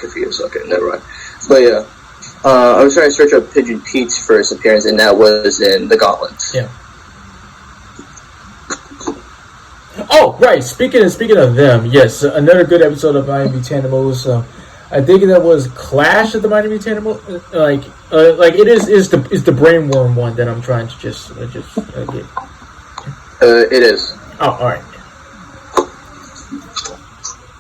confused. Okay, never mind. But yeah, I was trying to search up Pigeon Pete's first appearance, and that was in the Gauntlet. Yeah. Oh, right. Speaking of them, yes, another good episode of Mighty Mutanimals. I think that was Clash of the Mighty Mutanimals. Like it is the brainworm one that I'm trying to just get. It is. Oh, all right.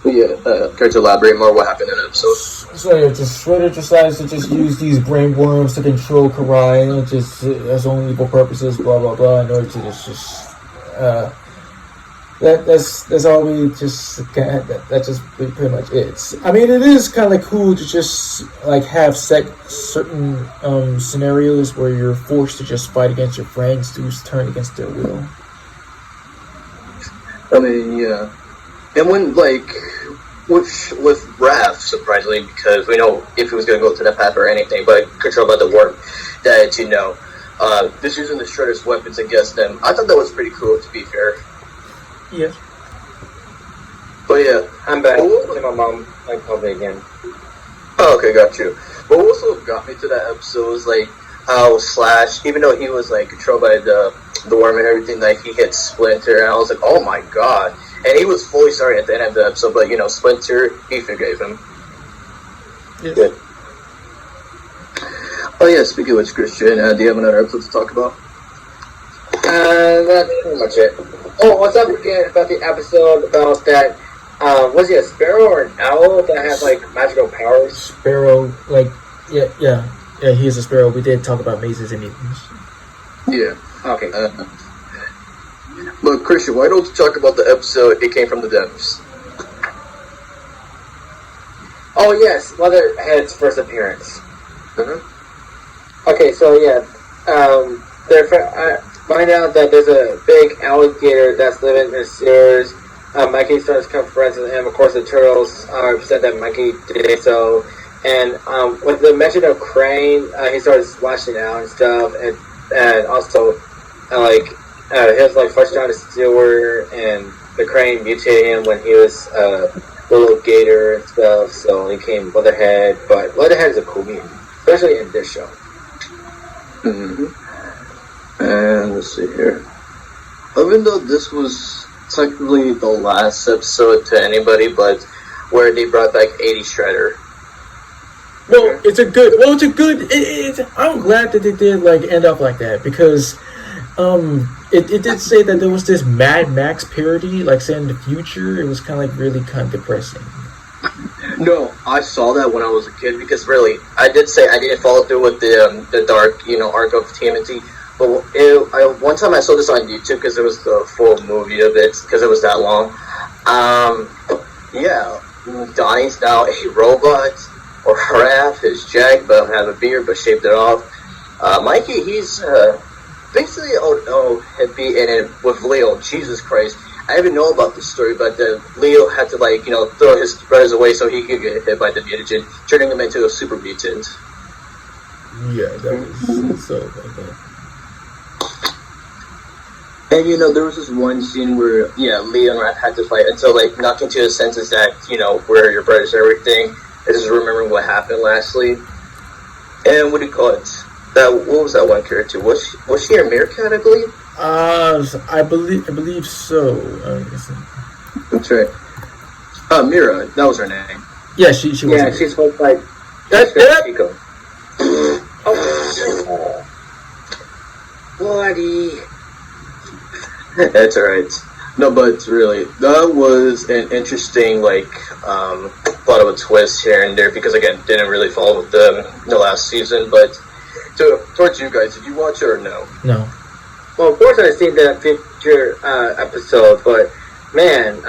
Yeah, try to elaborate more what happened in the episode. So yeah, just Shredder decides to just use these brainworms to control Karai, just as own evil purposes, blah blah blah, in order to just that's all we just that's just pretty much it. I mean, it is kind of like cool to just like have certain scenarios where you're forced to just fight against your friends to turn against their will. I mean, yeah, and when like with Raph, surprisingly, because we know if he was going to go to that path or anything, but controlled by the worm, that just using the Shredder's weapons against them, I thought that was pretty cool. To be fair. Yes. But yeah, I'm back. My mom called me again. Oh, okay, got you. But what also got me to that episode was like how Slash, even though he was like controlled by the worm and everything, like he hit Splinter, and I was like, oh my god. And he was fully sorry at the end of the episode, but Splinter, he forgave him. Yes. Good. Oh yeah, speaking of which, Christian, do you have another episode to talk about? That's pretty much it. Oh, let's not forget about the episode about that, was he a sparrow or an owl that had, like, magical powers? Sparrow, yeah, he is a sparrow. We did talk about mazes and mutants. Yeah. Okay. But Christian, why don't you talk about the episode It Came From the Depths? Oh, yes, Leatherhead's first appearance. Mm-hmm. Okay, so yeah, find out that there's a big alligator that's living in the sewers. Mikey starts confronting him. Of course, the turtles said that Mikey did so. And with the mention of Crane, he started splashing out and stuff. And also, he was like flushed down the sewer, and the Crane mutated him when he was a little gator and stuff. So he became Leatherhead. But Leatherhead is a cool mutant, especially in this show. Mm-hmm. And let's see here. Even though this was technically the last episode to anybody, but where they brought back 80 Shredder. Well, it's a good. I'm glad that they did end up like that, because it did say that there was this Mad Max parody, say in the future. It was kind of really kind of depressing. No, I saw that when I was a kid, because really, I did say I didn't follow through with the dark, arc of TMNT. But one time I saw this on YouTube because it was the full movie of it, because it was that long. Yeah, Donnie's now a robot, or Raph is Jack, but have a beard but shaved it off. Mikey, he's basically hippie in it with Leo. Jesus Christ. I didn't know about this story, but Leo had to throw his brothers away so he could get hit by the mutagen, turning him into a super mutant. Yeah, that was so like that. And there was this one scene where Leo and Raph had to fight until knock into his senses that where your brothers and everything. I just remembering what happened lastly. And what do you call it? What was that one character? Was she a meerkat, I believe? I believe so. That's right. Mira, that was her name. Yeah, she was. Yeah, she's supposed to that's Chico. Oh, bloody. That's alright. No, but really, that was an interesting, plot of a twist here and there, because, again, didn't really follow with them the last season, but towards you guys, did you watch it or no? No. Well, of course I've seen the future episode, but, man,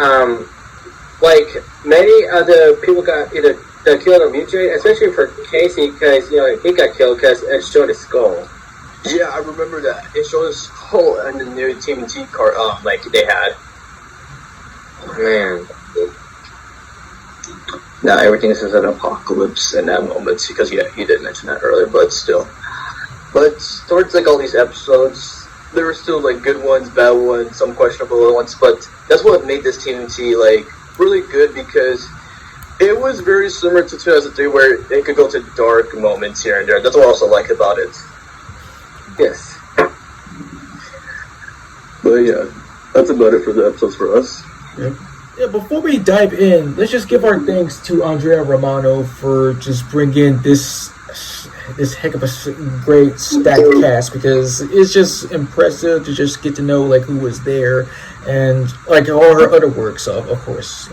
many of the people got either killed or mutated, especially for Casey, because, he got killed because it showed his skull. Yeah, I remember that. It showed his skull and the new TMNT card, they had. Man. Now everything is an apocalypse in that moment, because he did mention that earlier, but still. But towards all these episodes, there were still good ones, bad ones, some questionable ones, but that's what made this TMNT really good, because It was very similar to 2003, where it could go to dark moments here and there. That's what I also like about it. Yes. But yeah, that's about it for the episodes for us. Yeah, before we dive in, let's just give our thanks to Andrea Romano for just bringing this heck of a great stacked cast, because it's just impressive to just get to know like who was there and like all her other works, of course.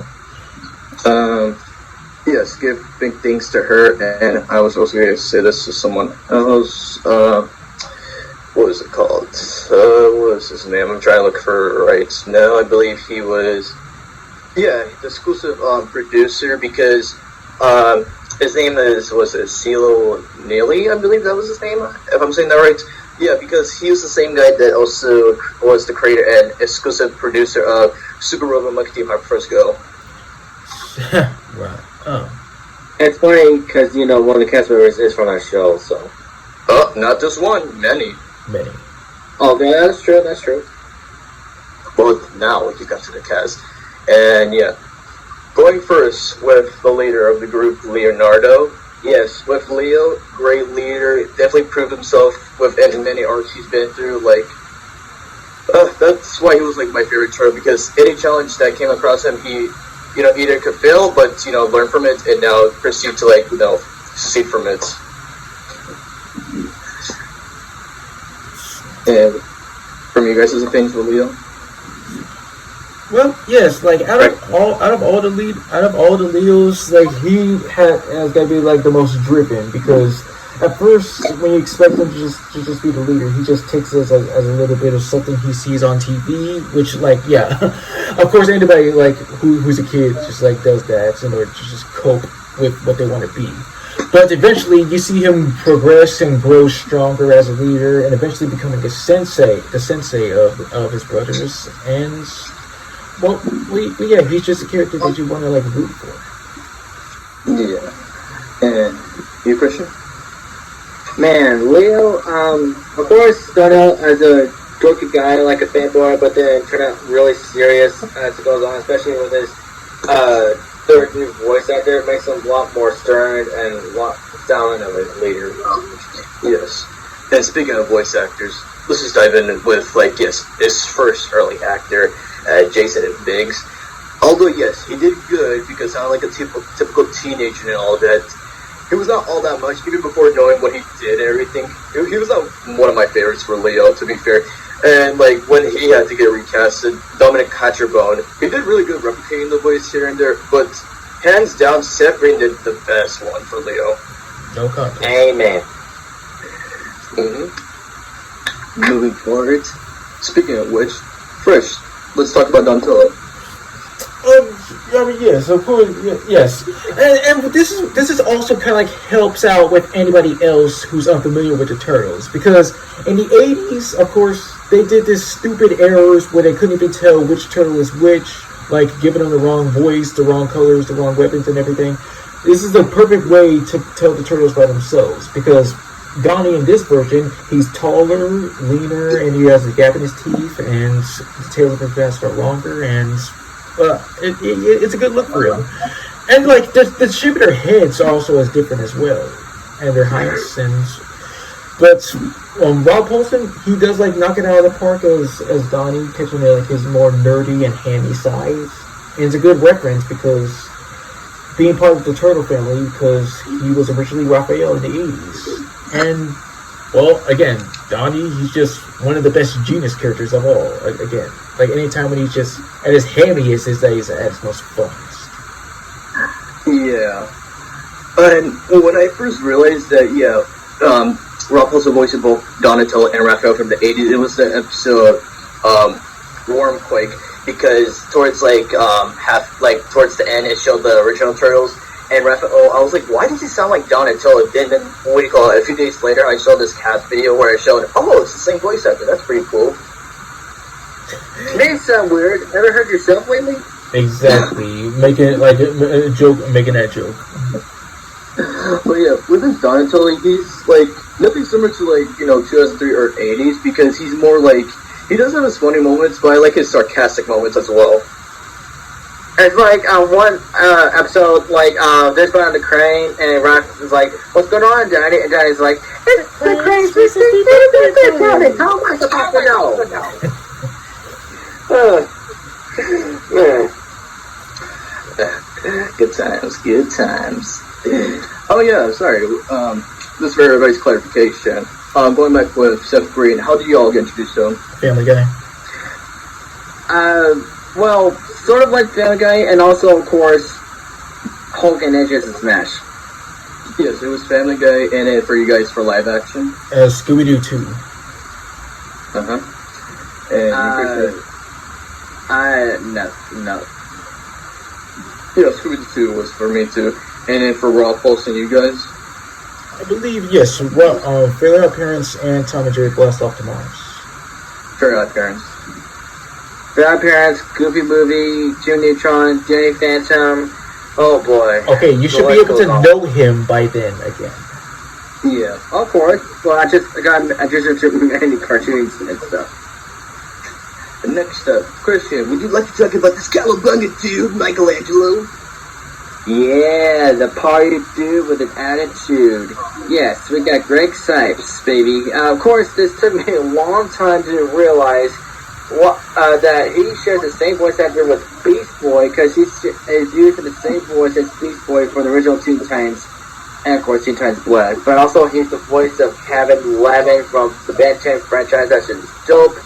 Yes, give big thanks to her, and I was also going to say this to someone else. What was it called? What was his name? I'm trying to look for it right now. I believe he was, the exclusive producer, because his name was it CeeLo Neely? I believe that was his name, if I'm saying that right. Yeah, because he was the same guy that also was the creator and exclusive producer of Super Robot Monkey Team Hyper First Go. Right. Oh. It's funny because, one of the cast members is from that show, so. Oh, not just one, many. Oh, yeah, that's true. Well, now you got to the cast. And yeah, going first with the leader of the group, Leonardo. Yes, with Leo, great leader, definitely proved himself with many arcs he's been through. Like, that's why he was like my favorite turtle, because any challenge that came across him, he either could fail, but learn from it, and now proceed to succeed from it. And from you guys' opinions with Leo? Well, yes, like out of all the Leos, like he has got to be like the most driven, because at first when you expect him to just be the leader, he just takes this as a little bit of something he sees on TV, which of course anybody like who's a kid just like does that in order to just cope with what they want to be. But eventually you see him progress and grow stronger as a leader, and eventually becoming the sensei of his brothers. And he's just a character that you want to like root for. Yeah. And you, Christian? Man, Leo, of course, started out as a dorky guy, like a fanboy, but then turned out really serious as it goes on, especially with his third new voice actor. It makes him a lot more stern and a lot down of a leader. Yes. And speaking of voice actors, let's just dive in with, his first early actor, Jason and Biggs. Although, yes, he did good, because sounded like a typical teenager and all that. He was not all that much, even before knowing what he did and everything. He was not one of my favorites for Leo, to be fair. And, when he had to get recasted, Dominic Catcherbone, he did really good replicating the voice here and there, but hands down, Seth Green did the best one for Leo. No comment. Amen. Mm-hmm. Moving forward, speaking of which, first, let's talk about Donatello. Yes, of course, yes. And this is also kind of like helps out with anybody else who's unfamiliar with the Turtles, because in the 80s, of course, they did this stupid errors where they couldn't even tell which turtle is which, like giving them the wrong voice, the wrong colors, the wrong weapons and everything. This is the perfect way to tell the Turtles by themselves, because Donnie in this version, he's taller, leaner, and he has a gap in his teeth, and his tail is faster, longer, and it's a good look for him. And the shape of their heads also is different as well, and their heights. But Rob Paulson, he does knock it out of the park as Donnie, catching his more nerdy and hammy size. And it's a good reference because being part of the Turtle family, because he was originally Raphael in the 80s. And again, Donnie, he's just one of the best genius characters of all. Again, anytime when he's just at his hammiest is that he's at his most funnest. Yeah. And when I first realized that, Rob Paulson voiced both Donatello and Raphael from the 80s, it was the episode Wormquake, because towards towards the end it showed the original Turtles. And Raphael, I was like, why does he sound like Donatello? Then, a few days later, I saw this cast video where it showed, it's the same voice actor. That's pretty cool. May sound weird. Ever heard yourself lately? Exactly. Making a joke, making that joke. But yeah, with this Donatello, he's nothing similar to 2003 or 80s, because he's more he does have his funny moments, but I like his sarcastic moments as well. It's like one episode, like they're spotting on the crane, and Rock is like, "What's going on, Daddy?" And Daddy's like, "It's the crane's How am I supposed to know?" Good times, good times. Oh yeah, sorry. This is for everybody's clarification. Going back with Seth Green, how did you all get introduced to him? Family Guy. Well, sort of like Family Guy, and also, of course, Hulk and Edges and Smash. Yes, it was Family Guy, and it for you guys for live action. Scooby-Doo 2. And No. yeah, Scooby-Doo 2 was for me too. And then for Raw Pulse and you guys? I believe, yes. Well, Fairly Odd Parents and Tom and Jerry Blast Off to Mars. Fair Odd Parents. Fair Odd Parents, Goofy Movie, Jim Neutron, Danny Phantom. Oh boy. Okay, you should be able to know him by then again. Yeah. Of course. Well, I just many cartoons and stuff. And next up, Christian, would you like to talk about this cowabunga dude, Michelangelo? Yeah, the party dude with an attitude. Yes, we got Greg Sipes, baby. Of course, this took me a long time to realize that he shares the same voice actor with Beast Boy, because he is using the same voice as Beast Boy for the original Teen Titans, and of course Teen Titans Blood. But also, he's the voice of Kevin Levin from the Ben 10 franchise. That's just dope.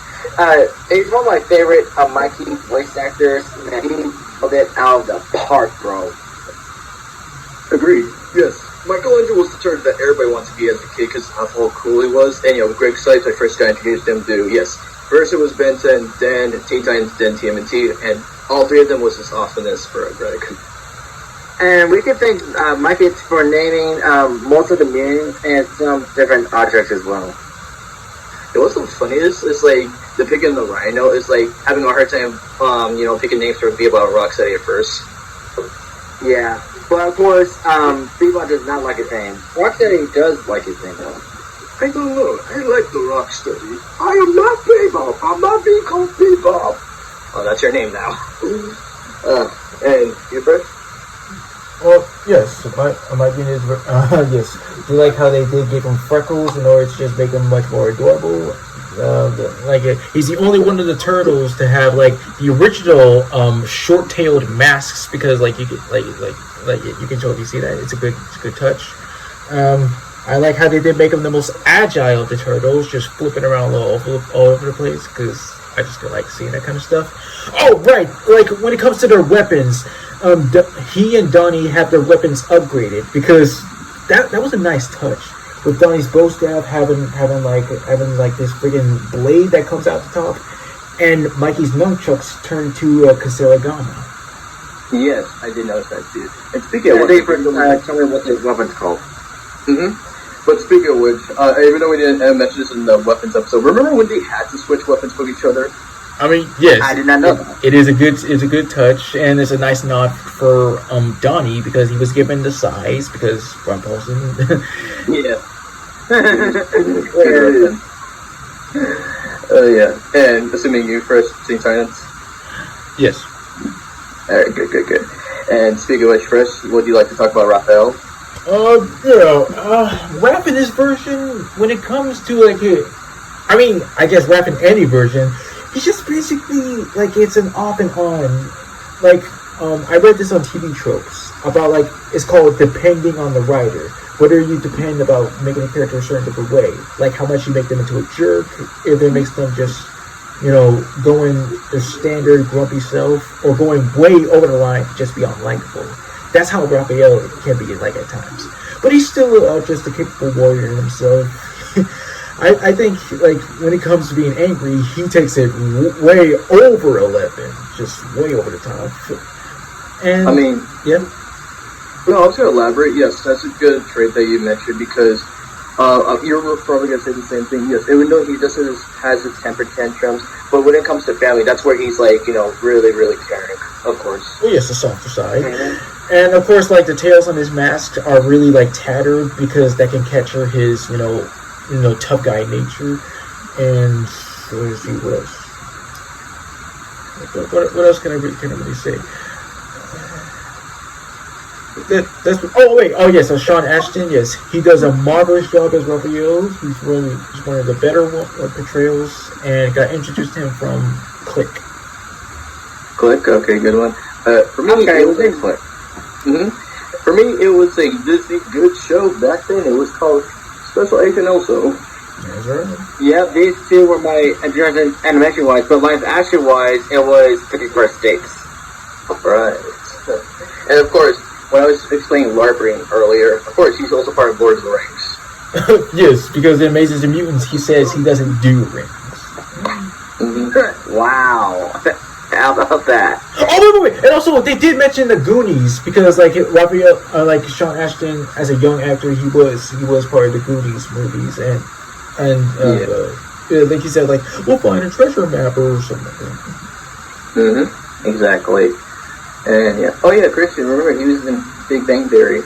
He's one of my favorite Mikey voice actors, and he pulled it out of the park, bro. Agreed. Yes. Michelangelo was the turn that everybody wants to be as a kid because of how cool he was. And, Greg Sipes, I first got introduced him to, yes. First it was Ben 10, then Teen Titans, then TMNT, and all three of them was just awesomeness for Greg. And we can thank Mikey for naming most of the mutants and some different objects as well. It was so funny. It's like the picking the Rhino is like having a hard time, picking names for Bebop Rocksteady at first. Yeah, but of course, Bebop does not like his name. Rocksteady does like his name though. I don't know. I like the Rocksteady. I am not Bebop. I'm not being called Bebop. Oh, that's your name now. And you first? Well, yes, my opinion is, yes. Do you like how they did give him freckles in order to just make him much more adorable? He's the only one of the turtles to have like the original short-tailed masks, because you can totally see that. It's a good touch. I like how they did make him the most agile of the turtles, just flipping around all over the place, because I just like seeing that kind of stuff. Oh, right, like when it comes to their weapons, he and Donnie have their weapons upgraded, because that was a nice touch. With Donnie's bow staff having this friggin' blade that comes out the top, and Mikey's nunchucks turn to Kasaragama. Yes, I did notice that too. And speaking of weapons, tell me what the weapon's called. But speaking of which, even though we didn't mention this in the weapons episode, remember when they had to switch weapons with each other? I mean, yes. I did not know that. It's a good touch, and it's a nice nod for Donnie, because he was given the size, because Ron Paulson. Yeah. Yeah. And assuming you first, Teen Titans? Yes. Alright, good. And speaking of which, first, would you like to talk about Raphael? Rap in this version, when it comes to I guess rap in any version, he's just basically it's an off and on. I read this on TV Tropes about it's called depending on the writer. Whether you depend about making a character a certain different way, like how much you make them into a jerk, if it makes them just going their standard grumpy self, or going way over the line to just be unlikable. That's how Raphael can be at times. But he's still just a capable warrior himself. I think, when it comes to being angry, he takes it way over 11. Just way over the top. And, yeah? No, I was going to elaborate. Yes, that's a good trait that you mentioned, because you're probably going to say the same thing. Yes, even though he just has his temper tantrums, but when it comes to family, that's where he's, really, really caring, of course. Well, yes, the softer side. Mm-hmm. And, of course, the tails on his mask are really, tattered, because that can capture his, tough guy nature. And, what else? What else can I really say? Oh yes. So Sean Ashton, yes, he does a marvelous job as Raphael. He's one of the better portrayals, and got introduced to him from Click. Click, okay, good one. For me, it was excellent. For me, it was a Disney good show back then. It was called Special Agent Elso. That's right. Yeah, these two were my introduction animation wise, but live action wise, it was 50 First Dates. Right. And of course, when I was explaining LARPing earlier, of course, he's also part of Lord of the Rings. Yes, because in Amazing Mutants, he says he doesn't do rings. Wow. How about that? Oh wait! And also, they did mention the Goonies because, like, Raphael, like Sean Ashton, as a young actor, he was part of the Goonies movies, and like he said, like, we'll find a treasure map or something. Exactly. And yeah. Oh yeah, Christian. Remember, he was in Big Bang Theory.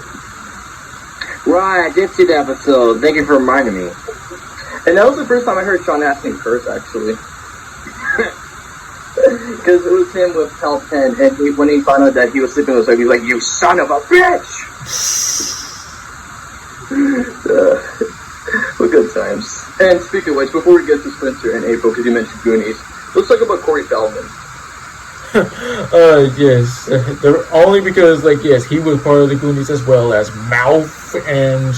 Right, I did see that episode. Thank you for reminding me. And that was the first time I heard Sean Astin curse, actually. Because it was him with Pal Penn, and when he found out that he was sleeping with her, he was like, "You son of a bitch!" What good times. And speaking of which, before we get to Spencer and April, because you mentioned Goonies, let's talk about Corey Feldman. Yes. Only because, like, yes, he was part of the Goonies as well as Mouth and...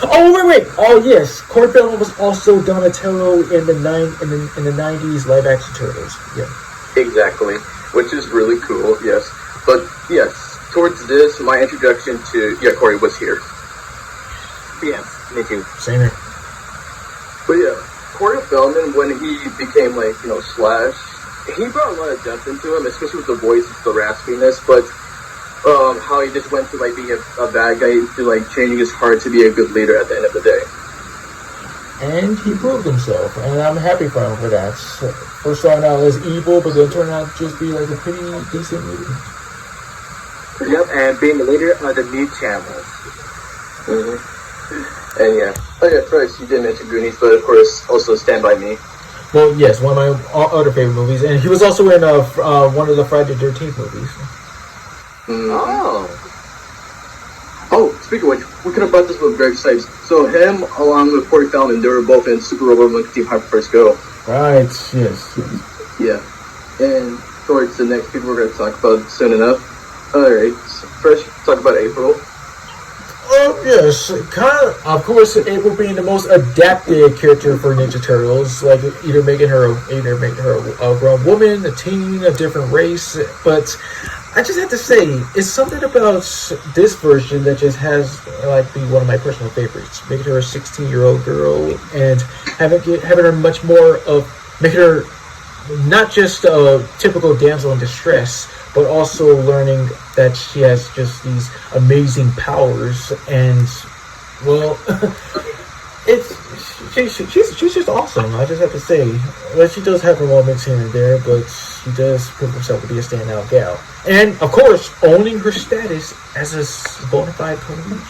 Oh, wait! Oh, yes. Corey Feldman was also Donatello in the 90s live-action Turtles. Yeah. Exactly. Which is really cool, yes. But, yes, towards this, my introduction to... Yeah, Corey was here. Yes, me too. Same here. But yeah, Corey Feldman, when he became, like, Slash, he brought a lot of depth into him, especially with the voice, the raspiness, but how he just went to, like, being a bad guy to, like, changing his heart to be a good leader at the end of the day. And he proved himself, and I'm happy for him for that. First starting out as evil, but then turned out to just be, like, a pretty decent leader. Yep, and being the leader of the new channels. And yeah. Oh yeah, first you did mention Goonies, but of course also Stand By Me. Well, yes, one of my other favorite movies, and he was also in one of the Friday the 13th movies. Oh, speaking of which, we could have brought this with Greg Sipes. So him, along with Corey Feldman, they were both in Super Robot Monkey Team Hyperforce Go. Right, yes. Yeah. And towards the next people we're going to talk about soon enough. Alright, so first talk about April. Yes, of course, April being the most adapted character for Ninja Turtles, like either making her a grown woman, a teen, a different race. But I just have to say, it's something about this version that just has like be one of my personal favorites. Making her a 16-year-old girl and having her much more of making her not just a typical damsel in distress, but also learning that she has just these amazing powers, and well, she's just awesome. I just have to say, well, she does have her moments here and there, but she does prove herself to be a standout gal, and of course, owning her status as a bona fide pony.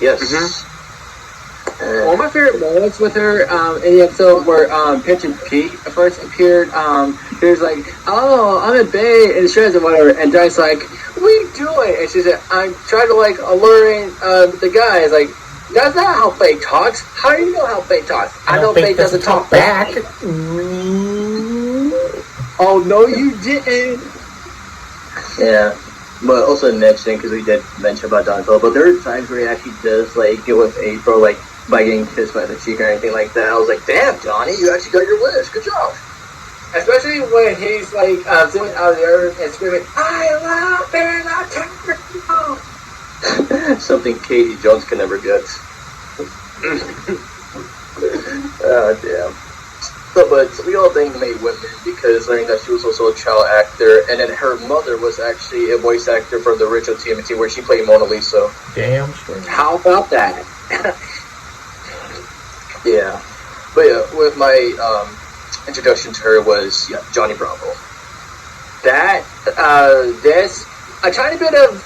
Yes. One of my favorite moments with her in the episode where Pitch and Pete first appeared, he was like, "Oh, I'm in Bay and shreds and whatever," and Johnny's like, "What are you doing?" And she said, "I'm trying to like alluring the guys." Like, that's not how Faye talks. How do you know how Faye talks? I know Faye doesn't talk back. Oh no, you didn't. Yeah. But also mentioning, because we did mention about Donatello, but there are times where he actually does like get with April, like by getting kissed by the cheek or anything like that. I was like, damn, Johnny, you actually got your wish. Good job. Especially when he's like zooming out of the earth and screaming, "I love being a turtle." Something Casey Jones can never get. Oh, damn. So, but we all thank Mae Whitman because learning that she was also a child actor, and then her mother was actually a voice actor for the original TMNT where she played Mona Lisa. Damn straight. How about that? Yeah. But yeah, with my introduction to her was Johnny Bravo. That this a tiny bit of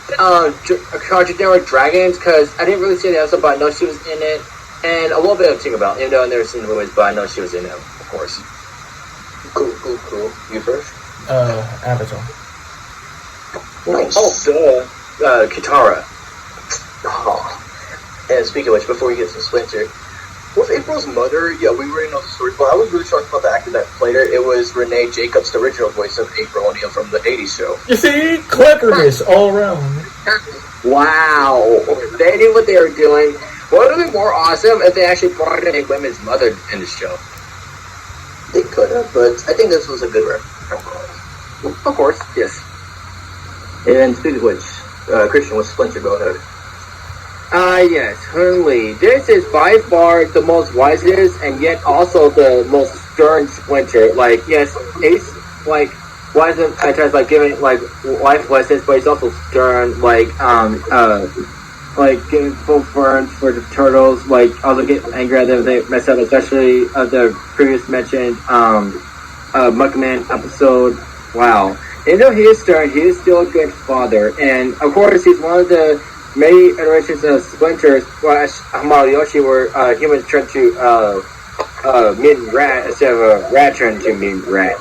contradicting with Dragons, because I didn't really see the episode, but I know she was in it, and a little bit of Tinkerbell, even though I've never seen the movies, but I know she was in it, of course. Cool. You first? Avatar. Nice. Oh, duh. Katara. Oh. And speaking of which, before we get to Splinter, with April's mother, yeah, we already know the story, but I was really shocked about the actor that played her. It was Renee Jacobs, the original voice of April O'Neil from the 80s show. You see, cleverness all around. Wow, they knew what they were doing. What would have been more awesome if they actually brought in a women's mother in the show? They could have, but I think this was a good reference. Of course, yes. And speaking of which, Christian with Splinter, go ahead. Yes, Hun Lee. This is by far the most wisest and yet also the most stern Splinter. Like, yes, Ace, like, wise and tries like giving like life lessons, but he's also stern, like giving full burns for the turtles, like also getting angry at them if they mess up, especially the previous mentioned Muckman episode. Wow. Even though he is stern, he is still a good father, and of course he's one of the many iterations of Splinters, Hamada Yoshi, where humans turn to mutant rat instead of a rat turn to mutant rat.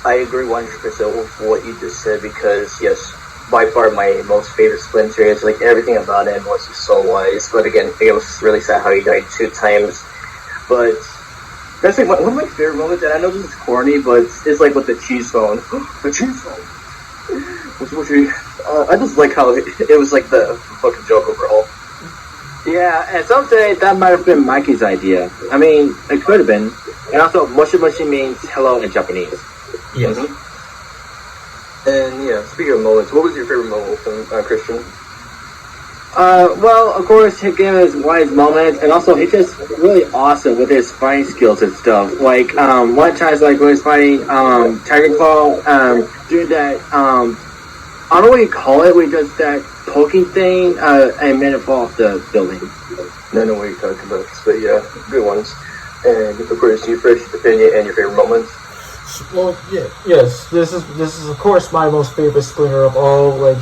I agree 100% with what you just said, because yes, by far my most favorite Splinter is like everything about him was just so wise. But again, it was really sad how he died 2 times. But that's like one of my favorite moments, and I know this is corny, but it's like with the cheese phone. The cheese phone. I just like how it was like the fucking joke overall. Yeah, and some say that might have been Mikey's idea. I mean, it could have been. And also, moshi moshi means hello in Japanese. Yes. Mm-hmm. And yeah, speaking of moments, what was your favorite moment from Christian? Well, of course, he gave his wise moments, and also he's just really awesome with his fighting skills and stuff. Like, one time, like, when he was fighting, Tiger Claw, doing that, I don't know what you call it, where he does that poking thing, and made it fall off the building. I know what you're talking about, but yeah, good ones. And of course, your first opinion and your favorite moments. Well, yeah, yes. This is of course my most favorite Splinter of all. Like,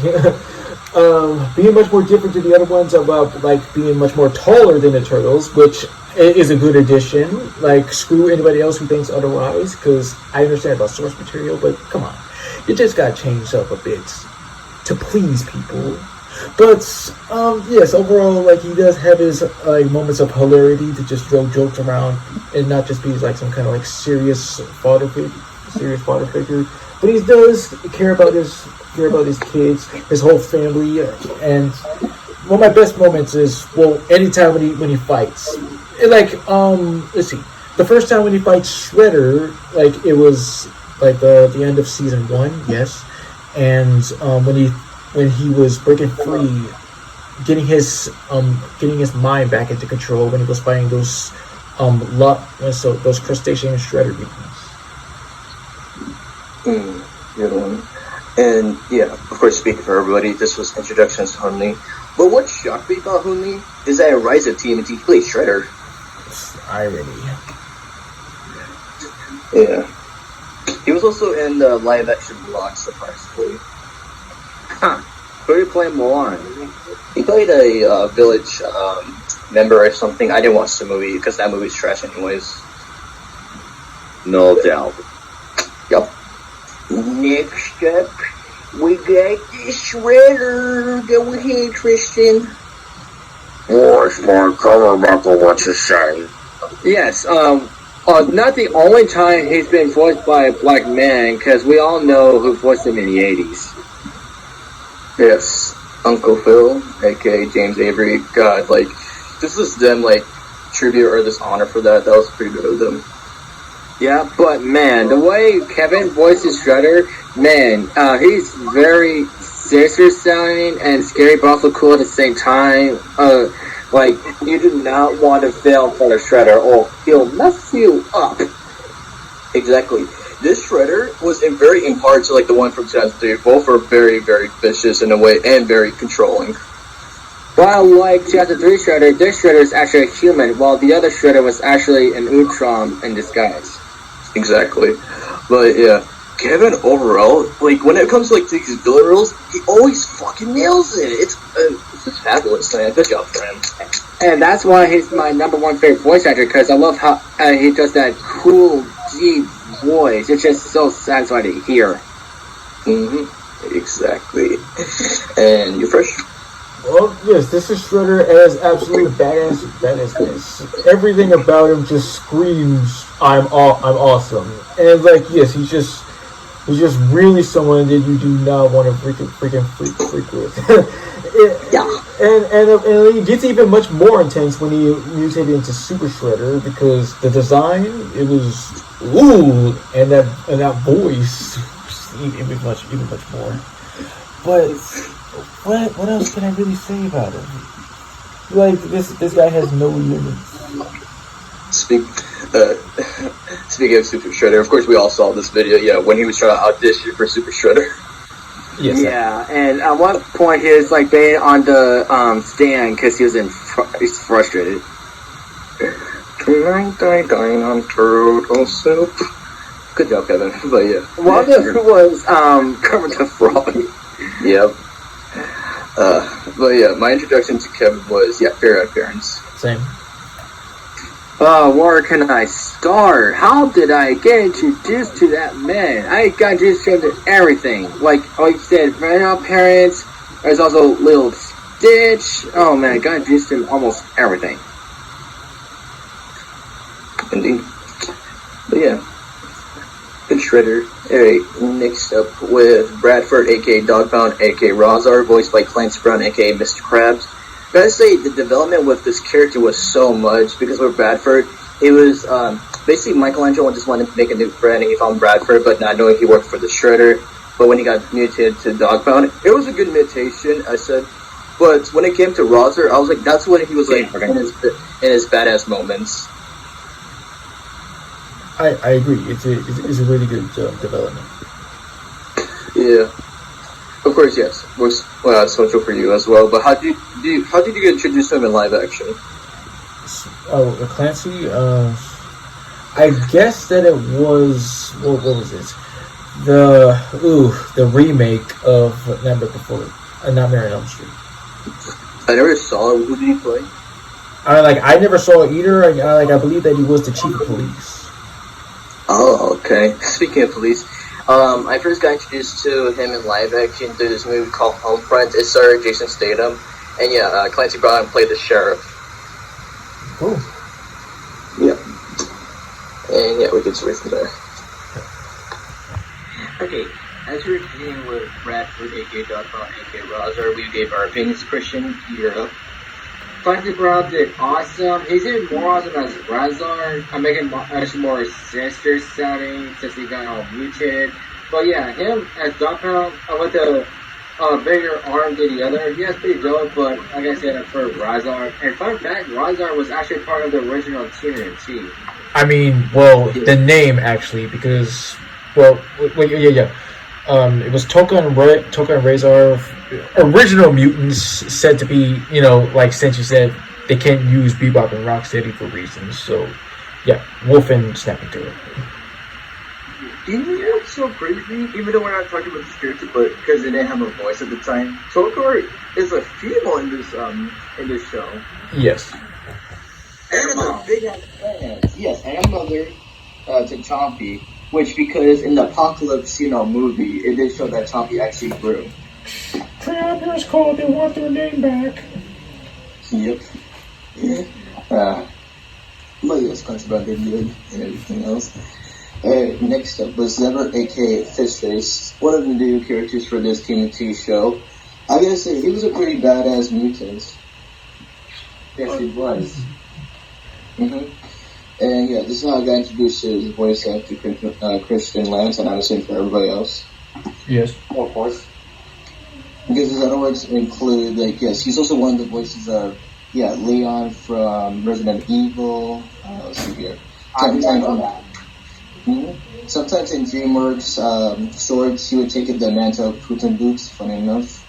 being much more different to the other ones about like being much more taller than the turtles, which is a good addition. Like, screw anybody else who thinks otherwise, because I understand about source material, but come on, you just got changed up a bit to please people. But yes, overall, like, he does have his moments of hilarity to just throw jokes around and not just be like some kind of like serious father figure. But he does care about his kids, his whole family, and one of my best moments is, well, anytime when he fights. Like, let's see, the first time when he fights Shredder, like, it was like the end of season 1, yes, and when he was breaking free, getting his mind back into control when he was fighting those those crustacean Shredder beings. Good one. And yeah, of course, speaking for everybody, this was introductions to Hun Lee. But what shocked me about Hun Lee is that in Rise of TMNT, he played Shredder. Irony. Yeah. He was also in the live-action vlog, surprisingly. Huh. Who did he play Mulan? He played a village member or something. I didn't watch the movie because that movie's trash anyways. No doubt. Yup. Next up, we got the Shredder. Go ahead, Christian. What's more color about what you say? Yes, not the only time he's been voiced by a black man, because we all know who voiced him in the 80s. Yes, Uncle Phil, aka James Avery. God, like, this is them, like, tribute or this honor for that. That was pretty good of them. Yeah, but man, the way Kevin voices Shredder, man, he's very sinister sounding and scary, but also cool at the same time. Like, you do not want to fail in front of Shredder, or he'll mess you up. Exactly. This Shredder was very in part to like the one from 2003. Both are very, very vicious in a way and very controlling. While like 2003 Shredder, this Shredder is actually a human, while the other Shredder was actually an Ultron in disguise. Exactly. But yeah, Kevin overall, like when it comes to like these villain roles, he always fucking nails it. It's just fabulous, man. Good job for him. And that's why he's my number one favorite voice actor, because I love how he does that cool, deep voice. It's just so satisfying to hear. Mm-hmm. Exactly. And you're fresh. Well, yes, this is Shredder as absolute badassness. Everything about him just screams, I'm awesome." And like, yes, he's just really someone that you do not want to freak with. Yeah. And it gets even much more intense when he mutated into Super Shredder because the design, it was ooh, and that voice even much more. But what else can I really say about him? Like this guy has no limits. Uh, Speaking of Super Shredder, of course we all saw this video. Yeah, when he was trying to audition for Super Shredder. Yes. Yeah, and at one point he was like banging on the stand because he's frustrated. Dine on turtle soup. Good job, Kevin. But yeah. One of them was Kermit the Frog. Yep. But yeah, my introduction to Kevin was Fair Appearance. Same. Where can I start? How did I get introduced to that man? I got introduced to him to everything. Like you said, right now, parents. There's also Little Stitch. Oh man, I got introduced to him almost everything. Indeed. But yeah. Good Shredder. Alright, next up with Bradford, aka Dogpound, aka Rozar, voiced by Clancy Brown, aka Mr. Krabs. Gotta say, the development with this character was so much because with Bradford, it was basically Michelangelo just wanted to make a new friend and he found Bradford, but not knowing he worked for the Shredder. But when he got mutated to Dogpound, it was a good mutation, I said. But when it came to Rozar, I was like, that's when he was like in his badass moments. I agree. It's a really good development. Yeah. Of course, yes. Was social for you as well. But how did you get introduced to him in live action? Clancy. I guess that it was what was it? The remake of Nightmare on Elm Street. I never saw it. Who did he play? I never saw it either. I believe that he was the chief of police. Oh, okay. Speaking of police, I first got introduced to him in live action through this movie called Homefront. It starred Jason Statham, and Clancy Brown played the sheriff. Cool. Yeah. And we can switch from there. Okay, as we were continuing with Bradford, aka Dogpound, aka Rozar, we gave our opinions. Christian, you're up. Clancy Brown did awesome. He's even more awesome as Razar. I'm making actually more sinister sounding since he got all mutated. But yeah, him as Dogpound with the bigger arm than the other, he has pretty dope. But like I said, I prefer Razar. And fun fact, Razar was actually part of the original TMNT. I mean, well, the name actually, because it was Toka and Razor, original mutants, said to be, like since you said, they can't use Bebop and Rocksteady for reasons. So, yeah, Wolf and Snapping Turtle. You know what's so crazy? Even though we're not talking about this character, but because they didn't have a voice at the time, Tokor is a female in this show. Yes. And it's a big ass fan. Yes, and mother to Chompy, which because in the Apocalypse, movie, it did show that Chompy actually grew. Trappers called, they want their name back. Yep. But yes, Clancy Brown did good and everything else. Next up was Zebra, aka Fistface, one of the new characters for this TNT show. I gotta say, he was a pretty badass mutant. Yes, he was. And this is how I got introduced to his voice actor, Christian Lance, and I'm assuming for everybody else. Yes. Oh, of course. Because his other works include, he's also one of the voices of, Leon from Resident Evil. Let's see here. Sometimes in DreamWorks shorts, he would take the mantle of Putin Boots, funny enough.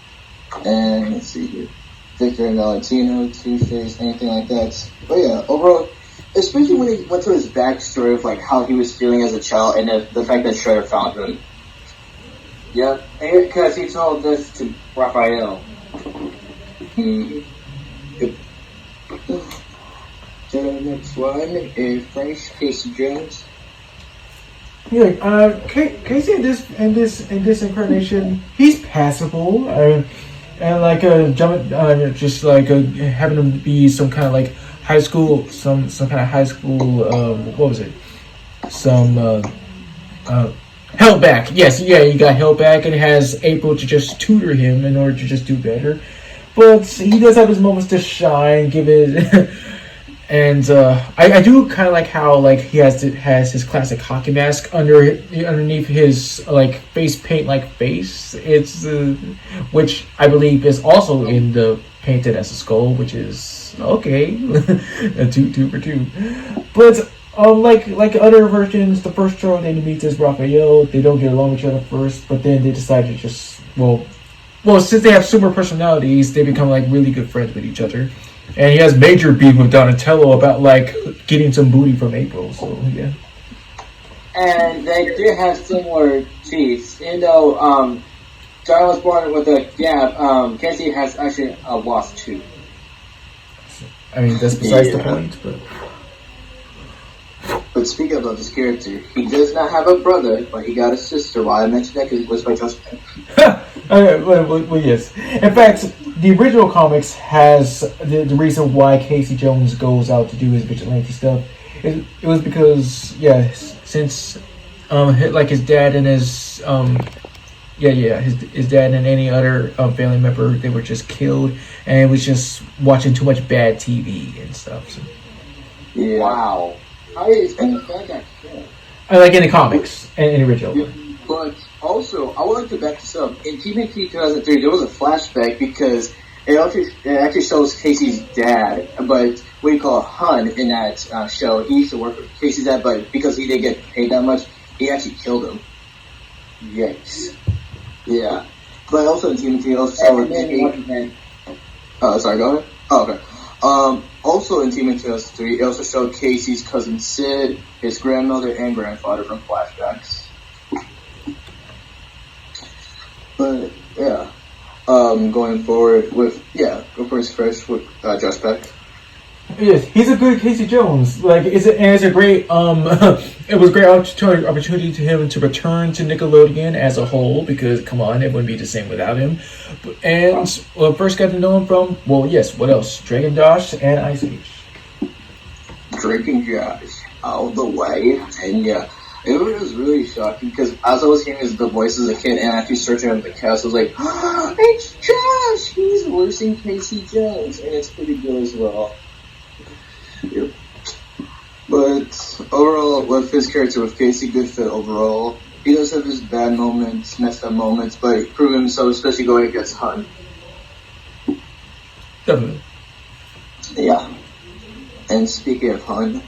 And let's see here. Victor and Valentino, Two-Face, anything like that. But yeah, overall, especially when he went through his backstory of how he was feeling as a child and the fact that Shredder found him. Yep, because he told this to Raphael. The next one is French Casey Jones. Yeah, Casey in this incarnation, he's passable. And like just like having him be some kind of like high school, some kind of high school. What was it? Some held back. Yes, yeah, he got held back, and has April to just tutor him in order to just do better. But he does have his moments to shine. Give it. And I do kind of like how like he has his classic hockey mask underneath his like face paint like face. It's which I believe is also in the painted as a skull, which is okay, a two for two. But like other versions, the first show they meet is Raphael. They don't get along with each other first, but then they decide to just since they have super personalities, they become like really good friends with each other. And he has major beef with Donatello about like getting some booty from April. So yeah. And they do have similar teeth. Even though John was born with a gap, Casey has actually lost two. I mean that's besides the point, But speaking about this character, he does not have a brother, but he got a sister. Why I mentioned that because it was by Josh Peck. well, yes. In fact, the original comics has the reason why Casey Jones goes out to do his vigilante stuff. It was because since like his dad and his his dad and any other family member, they were just killed, and it was just watching too much bad TV and stuff. So. Yeah. Wow. How is that killed? Like in the comics and in the original. Yeah. But also, I would like to back this up. In TVT 2003, there was a flashback because it actually shows Casey's dad, but what do you call Hun in that show? He used to work with Casey's dad, but because he didn't get paid that much, he actually killed him. Yikes. Yeah. But also in TVT, also sorry, go ahead. Oh, okay. Also in Team 2003, it also showed Casey's cousin Sid, his grandmother, and grandfather from flashbacks. But yeah, going forward with of course, fresh with Josh Peck. Yes, he's a good Casey Jones. Like it's a great it was a great opportunity to him to return to Nickelodeon as a whole because come on, it wouldn't be the same without him. And first got to know him from what else? Drake and Josh and Ice Age. Drake and Josh all the way, and yeah. It was really shocking because as I was hearing the voice as a kid and actually searching on the cast, I was like, oh, it's Josh! He's voicing Casey Jones, and it's pretty good as well. Yep. But overall, with his character, with Casey, good fit overall. He does have his bad moments, messed up moments, but he proved himself, especially going against Hun. Definitely. Yeah. And speaking of Hun,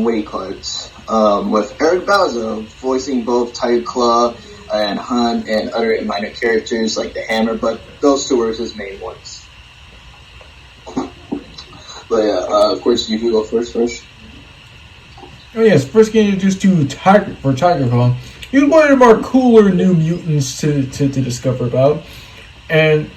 what do you call it? With Eric Bauza voicing both Tiger Claw and Hun and other minor characters like the Hammer, but those two were his main ones. But yeah, of course, you can go first. Oh yes, first getting introduced to Tiger Claw. He's one of the more cooler new mutants to discover about, and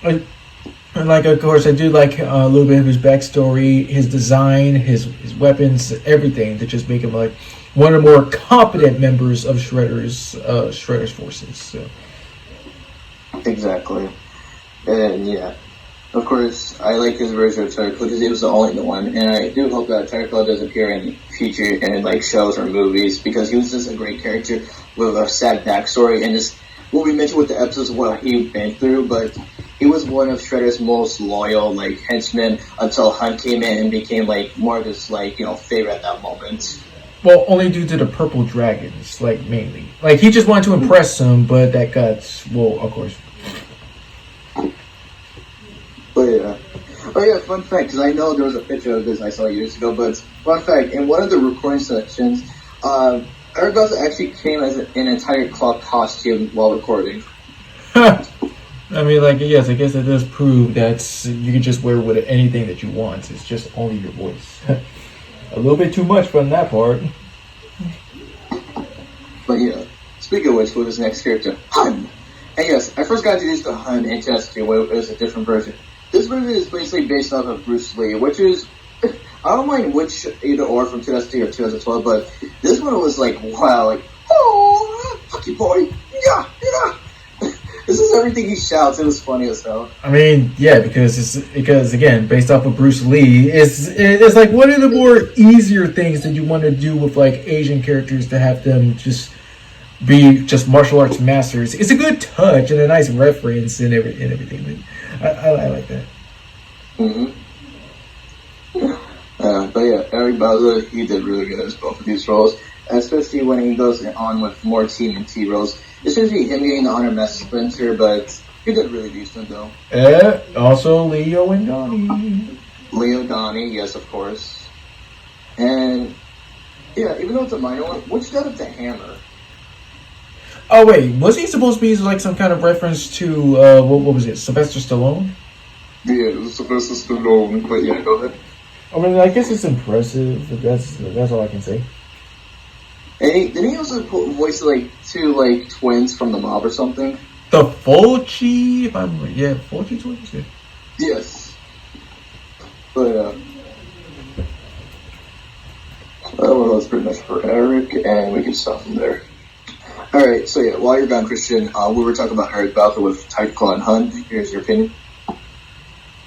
like of course I do like a little bit of his backstory, his design, his weapons, everything to just make him like one of the more competent members of Shredder's forces. So. Exactly, and yeah. Of course, I like his version of Tiger Claw because it was the only one, and I do hope that Tiger Claw does appear in future in like shows or movies because he was just a great character with a sad backstory and just what we mentioned with the episodes of what he been through, but he was one of Shredder's most loyal like henchmen until Hun came in and became like more of his like favorite at that moment. Well, only due to the purple dragons, like mainly. Like he just wanted to impress them, but that got of course. But yeah. Oh yeah, fun fact, because I know there was a picture of this I saw years ago, but fun fact, in one of the recording sections, Eric Bauza actually came as an entire Claw costume while recording. I mean, like, yes, I guess it does prove that you can just wear anything that you want. It's just only your voice. A little bit too much from that part. But yeah, speaking of which, with his next character, Hun. And yes, I first got introduced to Hun in 2002 when it was a different version. This version is basically based off of Bruce Lee, which is, I don't mind which either or from 2003 or 2012, but this one was like, wow, like, Oh, fuck you, boy. Yeah, yeah. This is everything he shouts. It was funny as hell. I mean, yeah, because again, based off of Bruce Lee, it's like one of the more easier things that you want to do with like Asian characters to have them just be just martial arts masters. It's a good touch and a nice reference and everything. I like that. Mm-hmm. But yeah, Eric Bauza, he did really good as both of these roles, especially when he goes on with more TMNT roles. It's usually him getting the honor Master Splinter, but he did really decent though. Also Leo and Donnie. Leo Donnie, yes, of course. And yeah, even though it's a minor one, which got it the hammer? Oh wait, was he supposed to be like some kind of reference to what was it, Sylvester Stallone? Yeah, it was Sylvester Stallone, but yeah, go ahead. I mean, I guess it's impressive. But that's all I can say. And didn't he also voice like two like twins from the mob or something? The Fulci, if I'm Fulci twins. Yeah. Yes. But well, that's pretty much for Eric, and we can stop from there. All right, so yeah, while you're gone, Christian, we were talking about Eric Balfour with Tight Claw and Hun. Here's your opinion.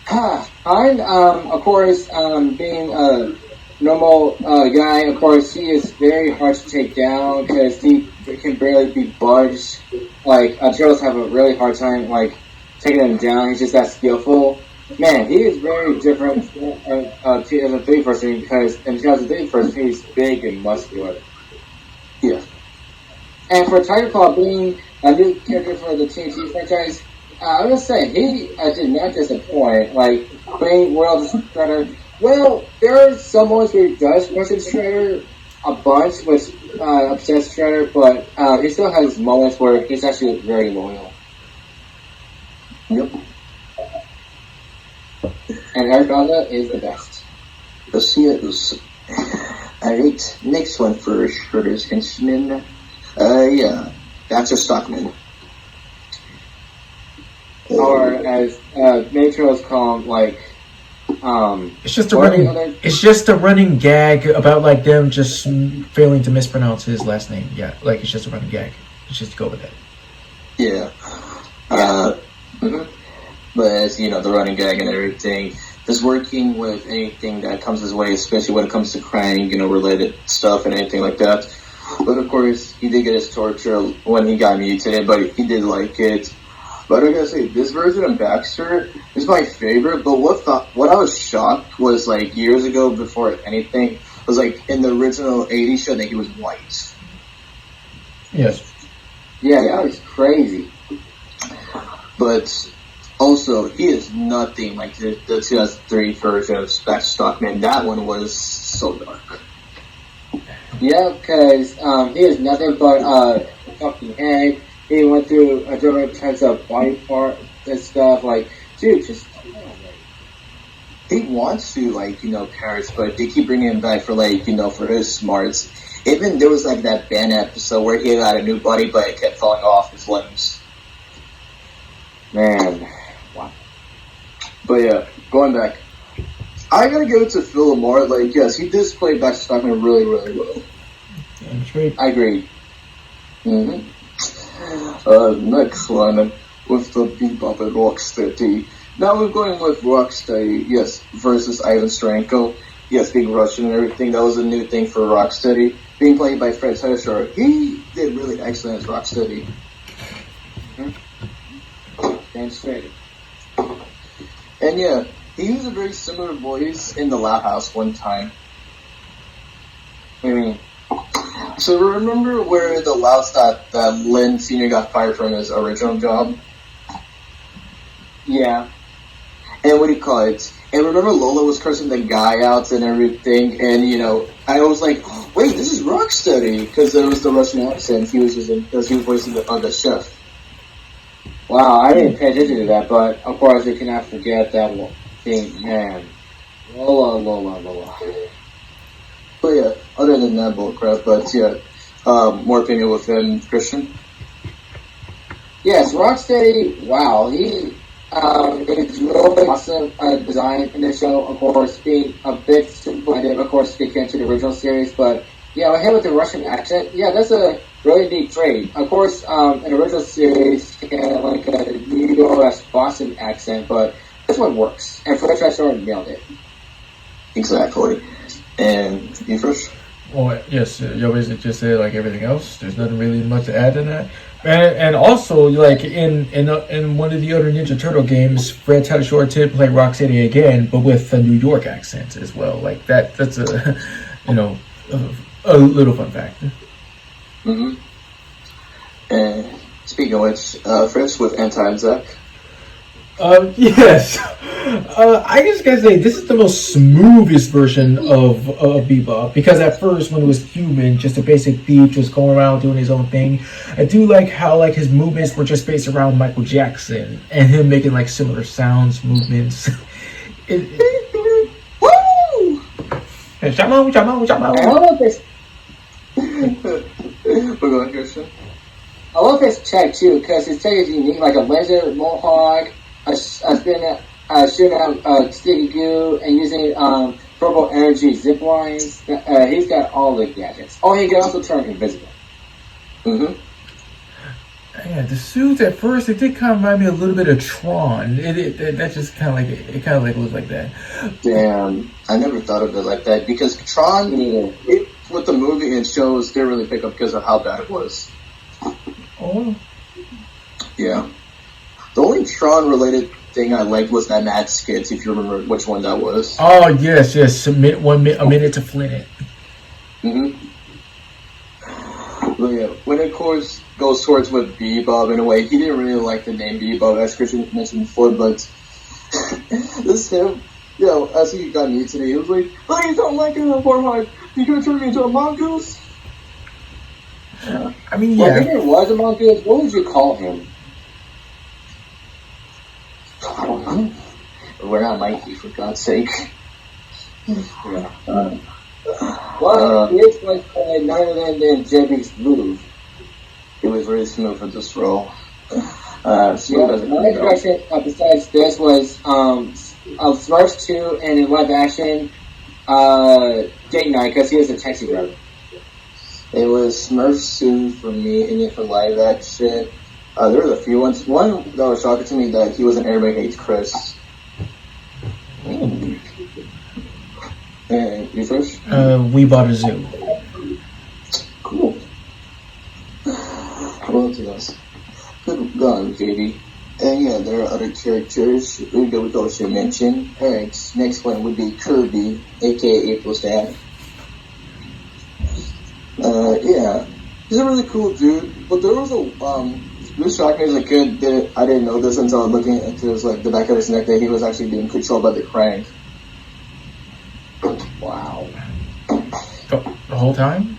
I'm, of course, being a normal guy, of course, he is very hard to take down because he can barely be budged. Like, turtles have a really hard time, like, taking him down. He's just that skillful. Man, he is very different as a 3 person because in 2003 person, he's big and muscular. Yeah. And for Tiger Claw being a new character for the TNT franchise, I would say he did not disappoint. Like, playing World Shredder, well, there are some moments where he does question Shredder a bunch, which upsets Shredder, but he still has moments where he's actually very loyal. Yep. And Eric Bauza is the best. Yes, he is. Alright, next one for Shredder's henchman. Yeah, Baxter Stockman. Or as Matros call him, like, it's just a running gag about like them just failing to mispronounce his last name. Yeah, like it's just a running gag. Let's just go with that. Yeah. But as you know, the running gag and everything, just working with anything that comes his way, especially when it comes to Krang, related stuff and anything like that. But of course, he did get his torture when he got mutated, but he did like it. But I gotta say, this version of Baxter is my favorite. But what I was shocked was like years ago, before anything, was like in the original '80s show that he was white. Yes. Yeah, that was crazy. But also, he is nothing like the 2003 version of Baxter Stockman. That one was so dark. Yeah, because he is nothing but a fucking egg. He went through different types of body part and stuff. Like, dude, just he wants to perish, but they keep bringing him back for for his smarts. Even there was like that band episode where he got a new body, but it kept falling off his limbs. Man, wow. But yeah, going back, I gotta give it to Phil Lamar. Like, yes, he did play Baxter Stockman really, really well. That's right. I agree. Mm-hmm. Next one with the Bebop and Rocksteady. Now we're going with Rocksteady, yes, versus Ivan Stranko. Yes, being Russian and everything, that was a new thing for Rocksteady. Being played by Fred Hedeshore, he did really excellent as Rocksteady. Damn straight. And yeah, he used a very similar voice in the Loud House one time. What do you mean? So remember where the Louds that Lynn Sr. got fired from his original job? Yeah. And what do you call it? And remember Lola was cursing the guy out and everything, and I was like, wait, this is Rocksteady, because it was the Russian accent he was using, because he was voicing the chef. Wow, I didn't pay attention to that, but of course you cannot forget that thing, man. Lola. But yeah, other than that bullcrap, but yeah, more opinion with him, Christian? Yes, Rocksteady, wow, he is really awesome design in the show, of course, being a bit simple. I did, of course, speak into the original series, but Yeah, him with the Russian accent. Yeah, that's a really neat trait. Of course, in the original series, he had like a New York Boston accent, but this one works. And Fred Trashore nailed it. Exactly. And you first? Well, yes, you basically just said like everything else. There's nothing really much to add to that. And also, like in one of the other Ninja Turtle games, Fred Tatasciore did play Rocksteady again, but with a New York accent as well. Like that's a a little fun fact. Mm-hmm. And speaking of which, Fritz with Anti-Zack. Yes. I just gotta say, this is the most smoothest version of Bebop, because at first, when it was human, just a basic thief, just going around doing his own thing, I do like how like his movements were just based around Michael Jackson and him making like similar sounds, movements. Woo! Shamo. I love this. We're going, Christian. I love his tech too, because his tech is unique, like a laser mohawk, shooting out sticky goo, and using purple energy zip lines. He's got all the gadgets. Oh, he can also turn invisible. Mm-hmm. Yeah, the suits at first it did kind of remind me a little bit of Tron. That just kind of like it kind of like looked like that. Damn, I never thought of it like that because Tron, with the movie and shows, didn't really pick up because of how bad it was. Oh. Yeah. The only Tron related thing I liked was that Mad Skits, if you remember which one that was. Oh yes. A minute to Flint it. Mm-hmm. But yeah, when it of course goes towards with Bebop in a way, he didn't really like the name Bebop, as Christian mentioned before, but this him, as he got new today, he was like, "Oh, you don't like it anymore, Mike? You gonna turn me into a mongoose?" I mean, Well, if he was a mongoose, what would you call him? I don't know. We're not Mikey, for God's sake. Yeah. Well, he is like none other than Jebby's move. It was really smooth for this role. Smooth as a My introduction, besides this, was Smurfs 2 and in live action, Date Night, because he was a taxi driver. It was Smurfs 2 for me, and then for live action, there was a few ones. One that was shocking to me that he was an Everybody Hates Chris. And you first? We Bought a Zoo. Cool. Well, to us. Good gone, JD. And yeah, there are other characters we should mention. Alright, next one would be Kirby, aka April's dad. Yeah, he's a really cool dude, but there was this shocked me as a kid that I didn't know this until looking into his, like, the back of his neck that he was actually being controlled by the crank. Wow. The whole time?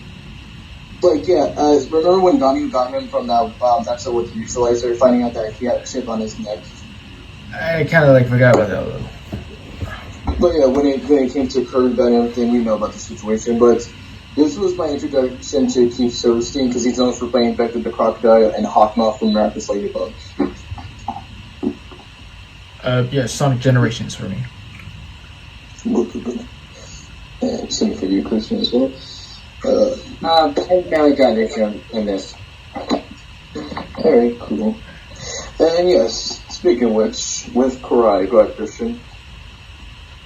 Like, yeah, remember when Donnie got him from that episode with the neutralizer, finding out that he had a chip on his neck? I kind of like forgot about that a little. But yeah, when it came to Kirby and everything, we know about the situation, but this was my introduction to Keith Silverstein, because he's known for playing Vector the Crocodile and Hawkmoth from Miraculous Ladybug. Yeah, Sonic Generations for me. And same for you, Christian, as well. I barely got it in this. Alright, cool. And yes, speaking of which, with Karai, go ahead, Christian.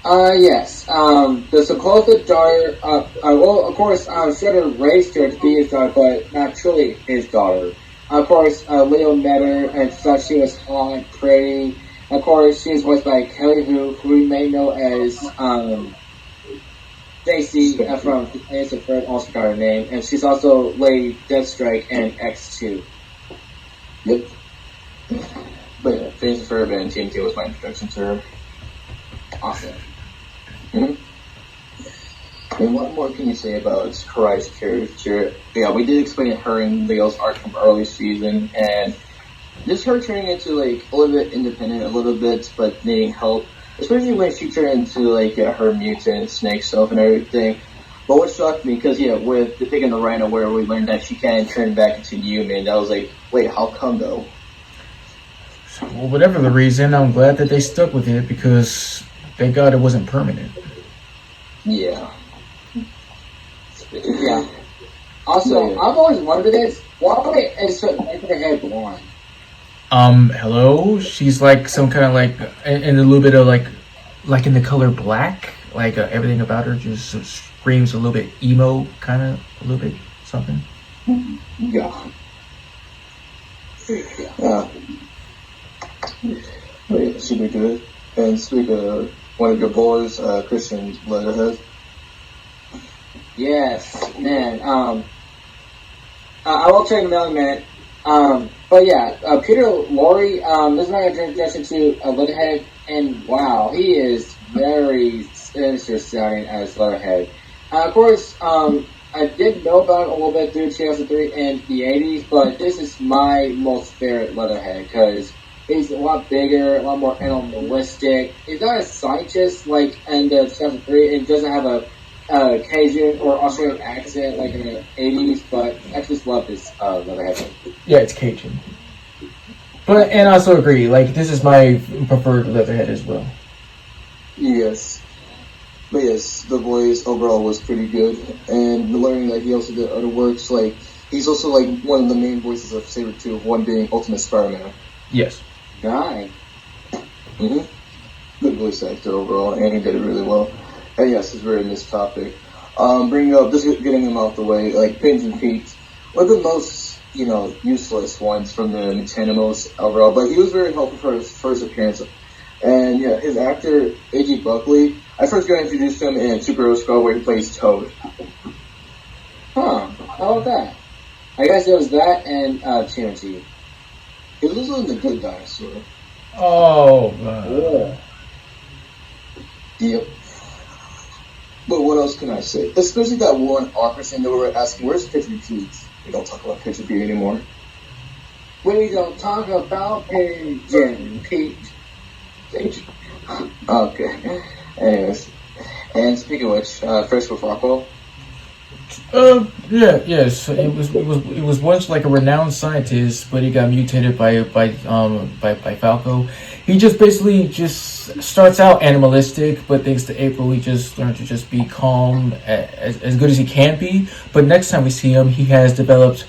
Yes. The supposed daughter, well, of course, Shredder raised her to be his daughter, but not truly his daughter. Of course, Leo met her and thought she was hot, pretty. Of course, she was voiced by Kelly who we may know as, Stacy from It's a Fred, also got her name, and she's also Lady Deathstrike and X2. Yep. But yeah, Fancy Fur and TMT was my introduction to her. Awesome. Mm-hmm. And what more can you say about Karai's character? Yeah, we did explain her and Leo's arc from early season, and just her turning into, like, a little bit independent, a little bit, but needing help. Especially when she turned into, like, her mutant snake self and everything. But what shocked me, because, yeah, with the Pig and the Rhino, where we learned that she can turn back into human, I was like, wait, how come, though? Well, whatever the reason, I'm glad that they stuck with it, because thank God it wasn't permanent. Yeah. Yeah. Also, Yeah. I've always wondered this. Why is her head blonde? Hello. She's like some kind of like, and a little bit of like in the color black. Like everything about her just screams a little bit emo, kind of a little bit something. Yeah. Yeah. But yeah, should be good. And speaking of one of your boys, Christian Leatherhead. Yes, man. I will check him out in a minute. But yeah, Peter Lorre, this is my introduction to Leatherhead, and wow, he is very sinister sounding as Leatherhead. Of course, I did know about it a little bit through 2003 and the 80s, but this is my most favorite Leatherhead because he's a lot bigger, a lot more animalistic. He's not a scientist like in the 2003, and doesn't have a Cajun or Australian accent like in the 80s, but I just love this Leatherhead. Yeah, it's Cajun. But and I also agree. Like this is my preferred Leatherhead as well. Yes. But yes, the voice overall was pretty good. And learning that he also did other works, like, he's also like one of the main voices of Saber 2, one being Ultimate Spider-Man. Yes. Nice. Mm-hmm. Good voice actor overall, and he did it really well. And yes, it's very missed topic. Bringing up, just getting him out the way, like, Pins and Pete were the most, useless ones from the Mutanimals overall, but he was very helpful for his first appearance. And yeah, his actor, A.G. Buckley, I first got introduced to him in Superhero Squad where he plays Toad. Huh, how about that? I guess it was that and TNT. He was also in The Good Dinosaur. Oh. Yep. But what else can I say? Especially that one Arkerson that we were asking, where's Pitcher Pete? We don't talk about Pitcher Pete anymore. We don't talk about Pigeon Pete. Okay. Anyways. And speaking of which, first with Rockwell. Yes. It was once like a renowned scientist, but he got mutated by Falco. He just basically just starts out animalistic, but thanks to April, he just learned to just be calm, as good as he can be. But next time we see him, he has developed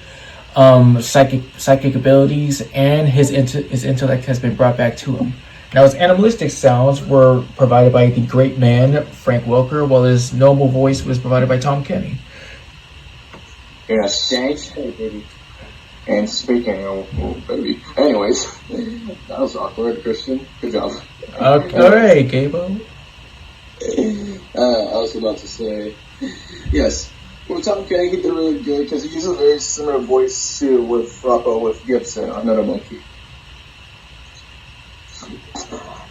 psychic abilities, and his intellect has been brought back to him. Now, his animalistic sounds were provided by the great man Frank Welker, while his normal voice was provided by Tom Kenny. Yes. Thanks, baby. And speaking of baby. Anyways, that was awkward, Christian. Good job. Alright, Gabo. I was about to say, yes. With Tom Kenny, he did really good because he uses a very similar voice to with Rocco with Gibson, Another Monkey.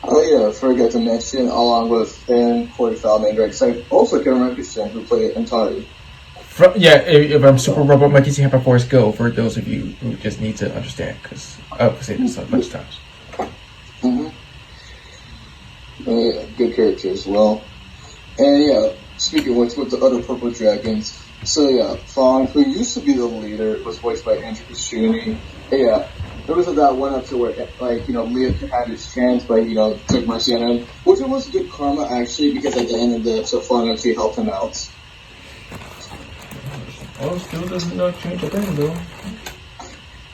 Oh yeah, forgot to mention, along with him, Corey Feldman, Greg Sipe, also Kevin Richardson, who played Antari. If I'm Super Robot Monkey, see Hyper Force Go, for those of you who just need to understand, because I've said this a bunch of times. Mm-hmm. Yeah, good character as well. And yeah, speaking of which, with the other Purple Dragons, so yeah, Fong, who used to be the leader, was voiced by Andrew Kashuni. Yeah, there was that one up to where, like, Leah had his chance, but, took mercy on him, which was good karma, actually, because at the end of the episode, Fong actually helped him out. Oh, still doesn't change a thing, though.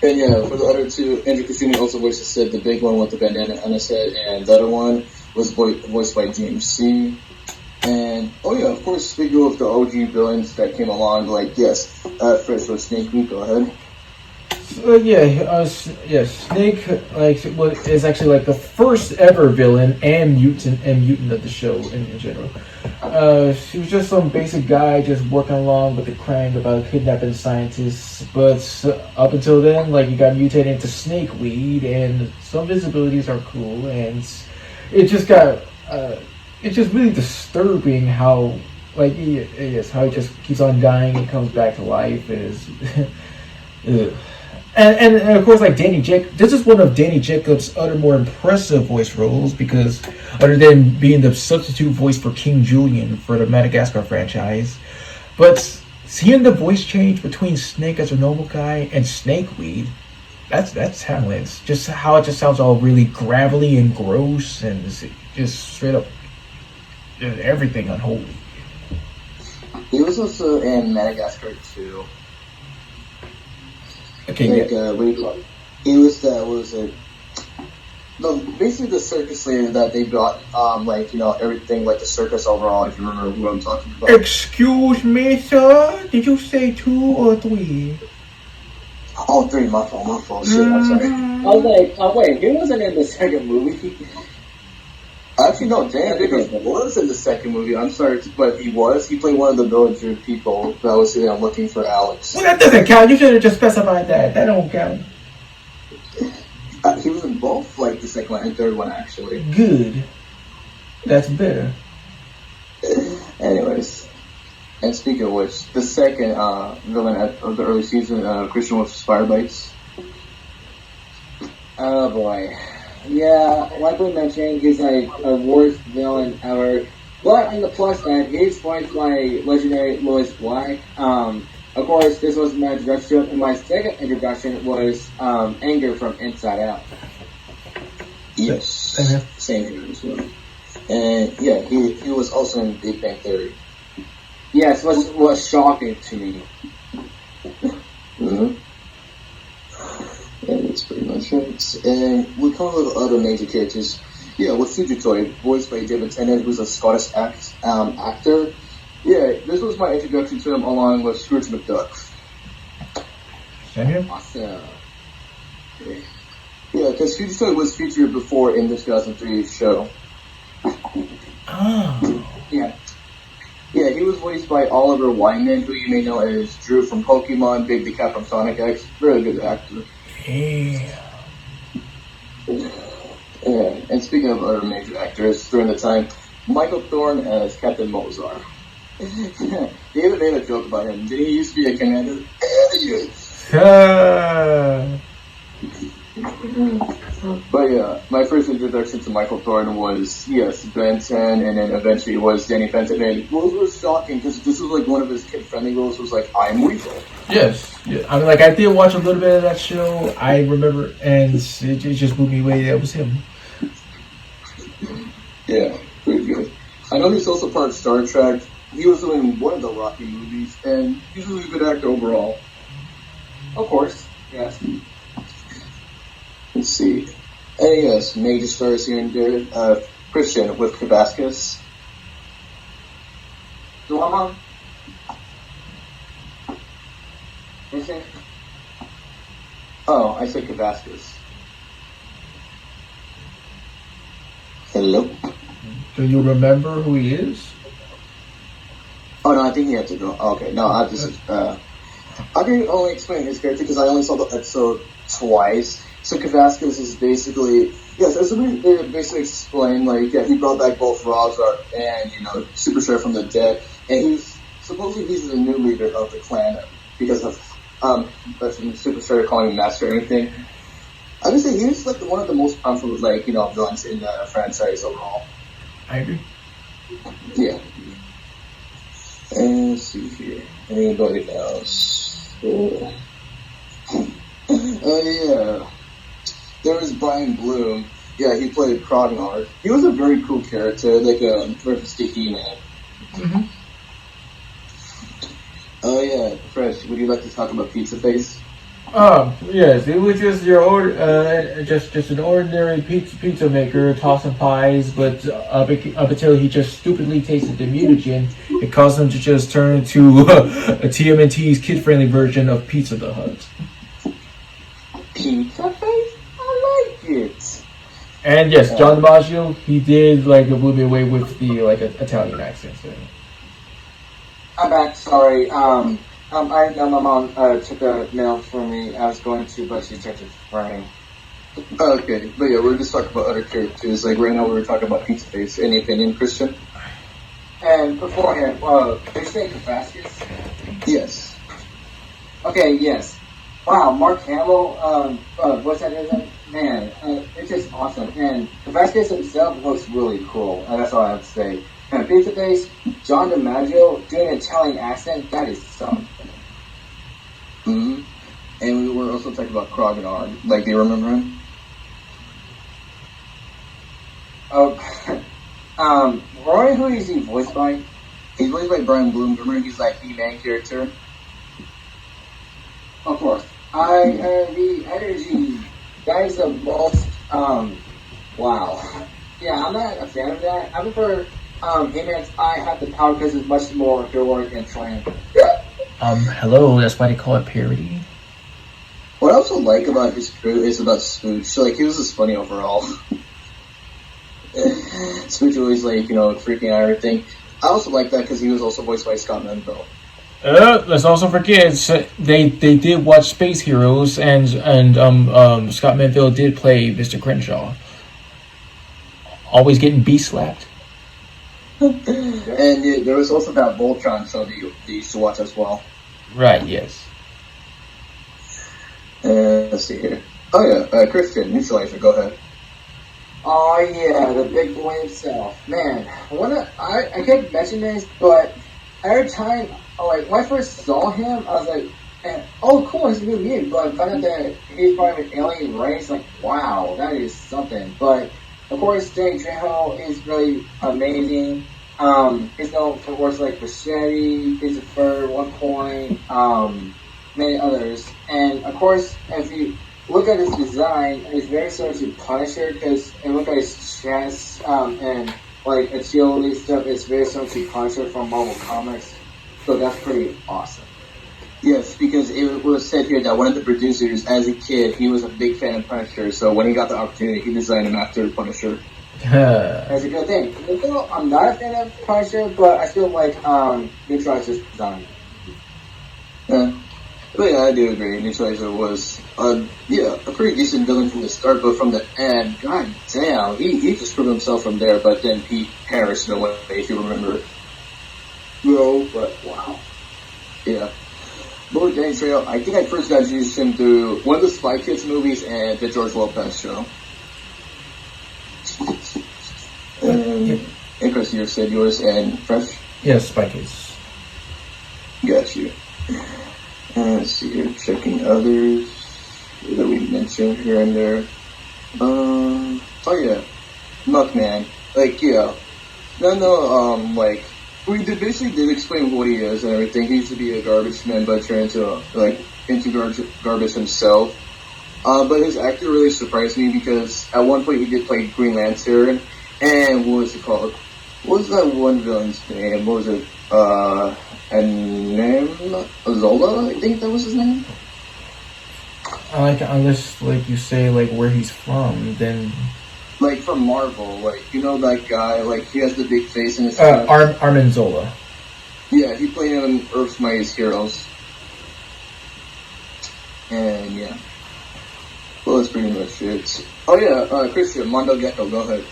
And yeah, for the other two, Andrew Kashuni also voiced Sid, the big one with the bandana on his head, and the other one was voiced by James C. And, oh yeah, of course, speaking of the OG villains that came along, like, yes, first was Snake Week, go ahead. Snake is actually like the first ever villain and mutant of the show in general. She was just some basic guy just working along with the Krang about kidnapping scientists, but up until then, like, you got mutated into snakeweed, and some of his abilities are cool, and it just got it's just really disturbing how how he just keeps on dying and comes back to life is. And of course, like this is one of Danny Jacobs' other more impressive voice roles, because other than being the substitute voice for King Julian for the Madagascar franchise, but seeing the voice change between Snake as a normal guy and Snakeweed, that's talent. Just how it just sounds all really gravelly and gross and just straight up everything unholy. He was also in Madagascar too. Okay, Like, what do you call it? He was the, what was it? Basically the circus leader that they got, like, you know, everything, like the circus overall, if you remember who I'm talking about. Excuse me, sir. Did you say 2 or 3? Oh, 3, my fault, shit, I'm sorry. I was like, oh wait, he wasn't in the second movie. Actually, no, Dan Nichols was in the second movie, I'm sorry, but he played one of the villager people that was looking for Alex. Well, that doesn't count. You should have just specified that. That don't count. He was in both, like, the second one and third one, actually. Good. That's better. Anyways, and speaking of which, the second villain of the early season, Christian with Fire Bites. Oh boy. Yeah, like we mentioned, he's like a worst villain ever. But on the plus side, he's voiced by legendary Lois Black. Of course, this was my introduction, and my second introduction was Anger from Inside Out. Yes, same here as well. And yeah, he was also in Big Bang Theory. Yes, was shocking to me. Mm-hmm. And that's pretty much it. And we come with other major characters. Yeah, with Fugitoid, voiced by David Tennant, who's a Scottish actor. Yeah, this was my introduction to him along with Scrooge McDuck. Same here. Awesome. Yeah, because Fugitoid was featured before in the 2003 show. Oh. Yeah. Yeah, he was voiced by Oliver Wyman, who you may know as Drew from Pokemon, Big the Cat from Sonic X. Really good actor. Yeah. Yeah, and speaking of other major actors during the time, Michael Thorne as Captain Mozart. They even made a joke about him. Did he used to be a commander? But yeah, my first introduction to Michael Thorne was, yes, Ben 10, and then eventually it was Danny Phantom. And roles were shocking because this was like one of his kid-friendly roles. Was like, I'm Weasel. Yes. Yeah. I mean, like, I did watch a little bit of that show. I remember, and it just blew me away. That was him. Yeah, pretty good. I know he's also part of Star Trek. He was in one of the Rocky movies, and he's a really good actor overall. Of course, yes. Let's see. And yes, major stars here and there. Christian with Kavaskas. Drama. Christian. Oh, I said Kavaskas. Hello? Do you remember who he is? Oh, no, I think he had to go. Okay, no, I can only explain his character because I only saw the episode twice. So Kavaskas is basically, yes, as we basically explained, like, yeah, he brought back both Razar and, Super Sheriff from the dead, and supposedly he's the new leader of the clan because of, Super Sheriff calling him master or anything. I would say he's, like, one of the most powerful, villains in the franchise overall. I agree. Yeah. And let's see here. Anybody else? Oh, yeah. There was Brian Bloom. Yeah, he played Krognard. He was a very cool character, like a reference to He-Man. Mm-hmm. Oh, yeah. Fresh, would you like to talk about Pizza Face? Yes, it was just your just an ordinary pizza maker tossing pies, but up until he just stupidly tasted the mutagen, it caused him to just turn into a TMNT's kid-friendly version of Pizza the Hut. Pizza Face? I like it. And yes, John DiMaggio, he did blew me away with the Italian accent. So. I'm back. Sorry. I know my mom took a mail for me. I was going to, but she took it for me. Okay, but yeah, we're just talking about other characters. Like right now, we were talking about Pizza Face. Any opinion, Christian? And beforehand, did you say Kavaskas? Yes. Okay, yes. Wow, Mark Hamill, what's that his name? Man, it's just awesome. And Kavaskas himself looks really cool. And that's all I have to say. And Pizza Face, John DiMaggio doing an Italian accent, that is something. Mm-hmm. And we were also talking about Krognard. Like, do you remember him? Oh, Roy, who is he voiced by? He's voiced by Brian Bloom. Remember, he's like He-Man character. Of course. the energy. That is the most, wow. Yeah, I'm not a fan of that. I prefer, He-Man's I have the power because it's much more heroic and triumph. Hello, that's why they call it parody. What I also like about his crew is about Spooch. Like, he was just funny overall. Spooch always, like, freaking out and everything. I also like that because he was also voiced by Scott Menville. Let's also forget they did watch Space Heroes, and Scott Menville did play Mr. Crenshaw. Always getting slapped. And there was also that Voltron show that you used to watch as well. Right. Yes. Let's see here. Oh yeah, Christian, Neutralizer, go ahead. Oh yeah, the big boy himself. Man, I kept mentioning this, but every time, like, when I first saw him, I was like, oh cool, he's a new mutant, but I found out that he's part of an alien race, like, wow, that is something. But, of course, Danny Trejo is really amazing. He's known for works like Machete, Piece of Fur, One Point, many others. And, of course, if you look at his design, it's very similar to Punisher, because if you look at his chest, and like agility stuff, it's very similar to Punisher from Marvel Comics. So that's pretty awesome. Yes, because it was said here that one of the producers, as a kid, he was a big fan of Punisher, so when he got the opportunity, he designed him after Punisher. That's a good thing. Even though I'm not a fan of Punisher, but I still like Neutralizer's design. But yeah, I do agree. Neutralizer was, a pretty decent villain from the start, but from the end, god damn, he just proved himself from there, but then he perished in a way, if you remember. No, but wow. Yeah. But with Danny Trejo, I think I first got introduced to him through one of the Spy Kids movies and the George Lopez show. And Chris, you said yours and Fresh? Yes, Spy Kids. Got you. Let's see here, checking others that we mentioned here and there. Oh yeah, Muckman. Like, yeah. Like, we basically did explain what he is and everything. He used to be a garbage man, but turned into garbage himself. But his actor really surprised me because at one point he did play Green Lantern, and what was it called? What was that one villain's name? What was it? Zola, I think that was his name. Unless like you say like where he's from, then like from Marvel, like that guy, like he has the big face and his Armin Zola. Yeah, he played him in Earth's Mightiest Heroes. And yeah, well, that's pretty much it. Oh yeah, Christian, Mondo Gecko, go ahead.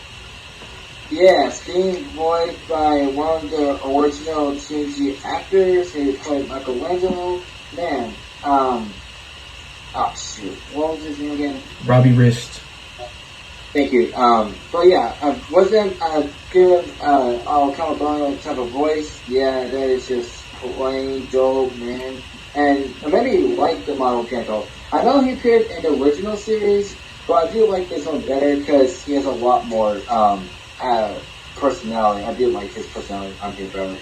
Yes, being voiced by one of the original TNG actors. He played Michelangelo. Man, oh shoot, what was his name again? Robbie Wrist. Thank you. But yeah, wasn't given Calabano type of voice. Yeah, that is just plain dope, man. And I maybe like the model Gecko. I know he appeared in the original series, but I do like this one better because he has a lot more personality. I do like his personality on here better.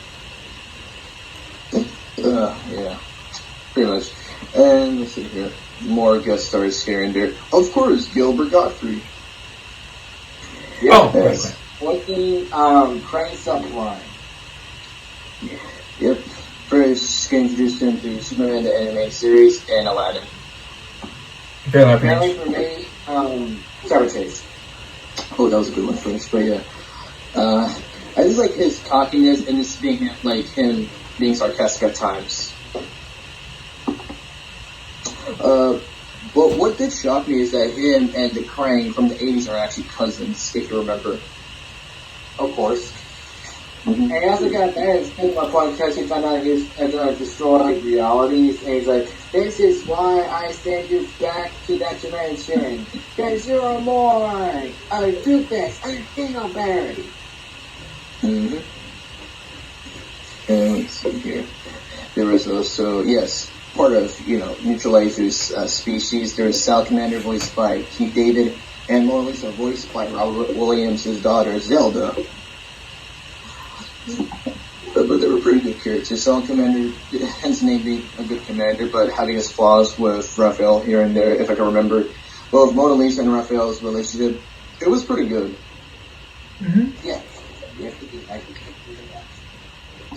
Yeah, pretty much. And let's see here, more guest stars here and there. Of course, Gilbert Gottfried. Yeah, what's the Crane subline? Yep. First, get introduced him to Superman the Animated Series and Aladdin. Apparently for me, Cyber Chase. Oh, that was a good one first, but yeah. I just like his cockiness and just being like him being sarcastic at times. But what did shock me is that him and the Krang from the 80s are actually cousins, if you remember. Of course. Mm-hmm. And he also got mad at him my point because he found out he was going to destroy realities, and he's like, this is why I send you back to that dimension, because you're more a Doofus, a Dingleberry. Mm-hmm. And let's see here. There was also, yes, part of, Neutralizer's species. There was Sal Commander voiced by Keith David, and Mona Lisa voiced by Robert Williams' daughter, Zelda. but they were pretty good characters. Solid Commander, hence name being a good commander, but having his flaws with Raphael here and there, if I can remember. Well, with Mona Lisa and Raphael's relationship, it was pretty good. Mm-hmm. Yeah.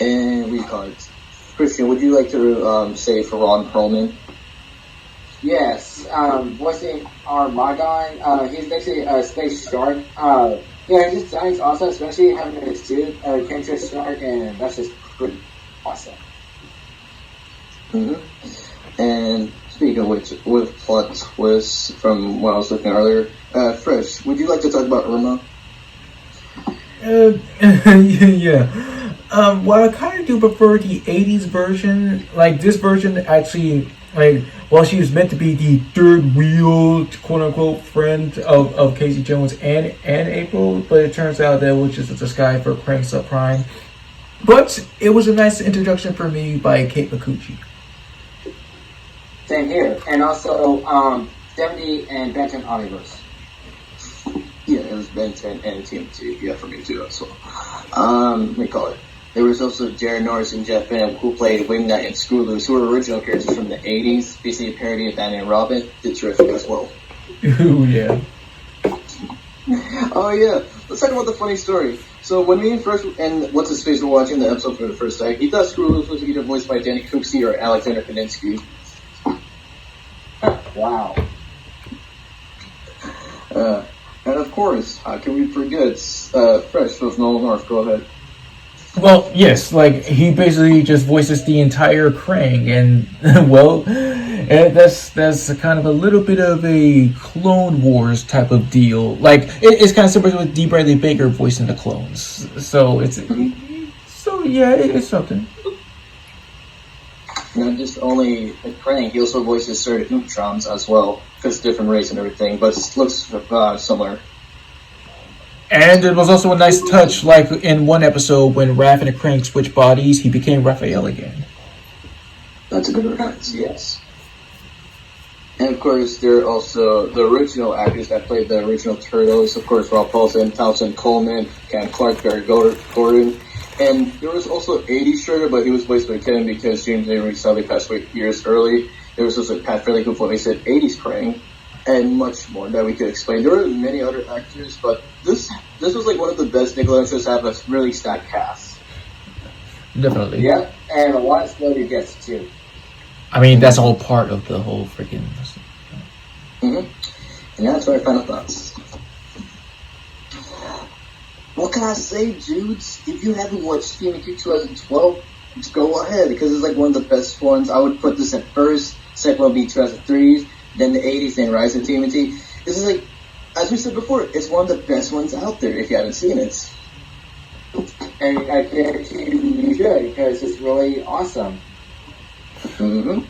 And we cards. Christian, would you like to say for Ron Perlman? Yes, voicing Armagon, he's basically a space shark. Yeah, his design's awesome, especially having his suit, Cancer Shark, and that's just pretty awesome. Mm-hmm. And speaking of which, with plot twists from what I was looking at earlier, Fresh, would you like to talk about Irma? Yeah. Well, I kind of do prefer the 80s version. Like, this version actually, like, while she was meant to be the third wheel, quote-unquote, friend of Casey Jones and April, but it turns out that it was just a disguise for Crank Subprime. But it was a nice introduction for me by Kate Micucci. Same here. And also, 70 and Benton Omnibus. Yeah, it was Ben 10 and TMT. Yeah, for me too as well. Let me call it. There was also Jared Norris and Jeff Bam, who played Wing Knight and Screwloose, who were original characters from the 80s, basically a parody of Batman and Robin. Did terrific as well. Ooh, yeah. Oh yeah, let's talk about the funny story. So when me and Fresh and What's His Face were watching the episode for the first time, he thought Screwloose was either voiced by Danny Cooksey or Alexander Kaninsky. Wow. And of course, how can we forget Fresh with Nolan North? Go ahead. Well, yes, like, he basically just voices the entire Krang, and, well, that's kind of a little bit of a Clone Wars type of deal. Like, it's kind of similar with D. Bradley Baker voicing the clones. So, it's something. Not just only a Krang, he also voices certain Neutrons as well, because different race and everything, but it looks similar. And it was also a nice touch, like in one episode when Raph and the Crank switched bodies, he became Raphael again. That's a good reference, yes. And of course, there are also the original actors that played the original Turtles. Of course, Rob Paulson, Townsend Coleman, Cam Clark, Barry Gordon. And there was also 80s Shredder, but he was voiced by Kevin because James Avery sadly passed away years early. There was also Pat Fairley who voiced 80s Krang. And much more that we could explain. There were many other actors, but this was like one of the best Nickelodeon shows to have a really stacked cast. Definitely. Yeah, and a lot of celebrity guests too. I mean, that's all part of the whole freaking... Mm-hmm. And that's my final thoughts. What can I say, dudes? If you haven't watched TMT 2012, just go ahead, because it's like one of the best ones. I would put this at first, second one would be 2003, then the 80s, then Rise of TMT. This is like, as we said before, it's one of the best ones out there if you haven't seen it. And I guarantee you should, because it's really awesome. Mm-hmm.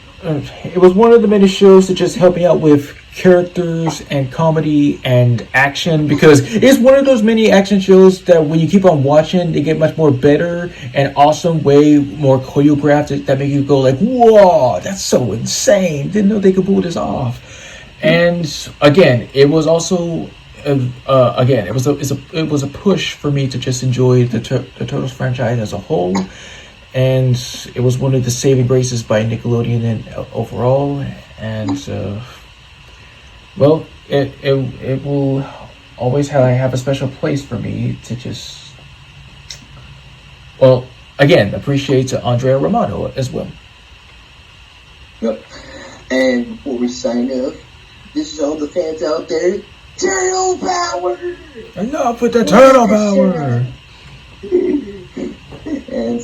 It was one of the many shows that just helped me out with characters and comedy and action, because it's one of those many action shows that when you keep on watching, they get much more better and awesome, way more choreographed, that make you go like, whoa, that's so insane, didn't know they could pull this off. And again, it was also it was a push for me to just enjoy the Turtles franchise as a whole. And it was one of the saving graces by Nickelodeon and overall. And well, it will always have a special place for me to just, well, again, appreciate Andrea Romano as well. Yep. And before we sign off, this is all the fans out there. Turtle power! Enough with the turtle power! And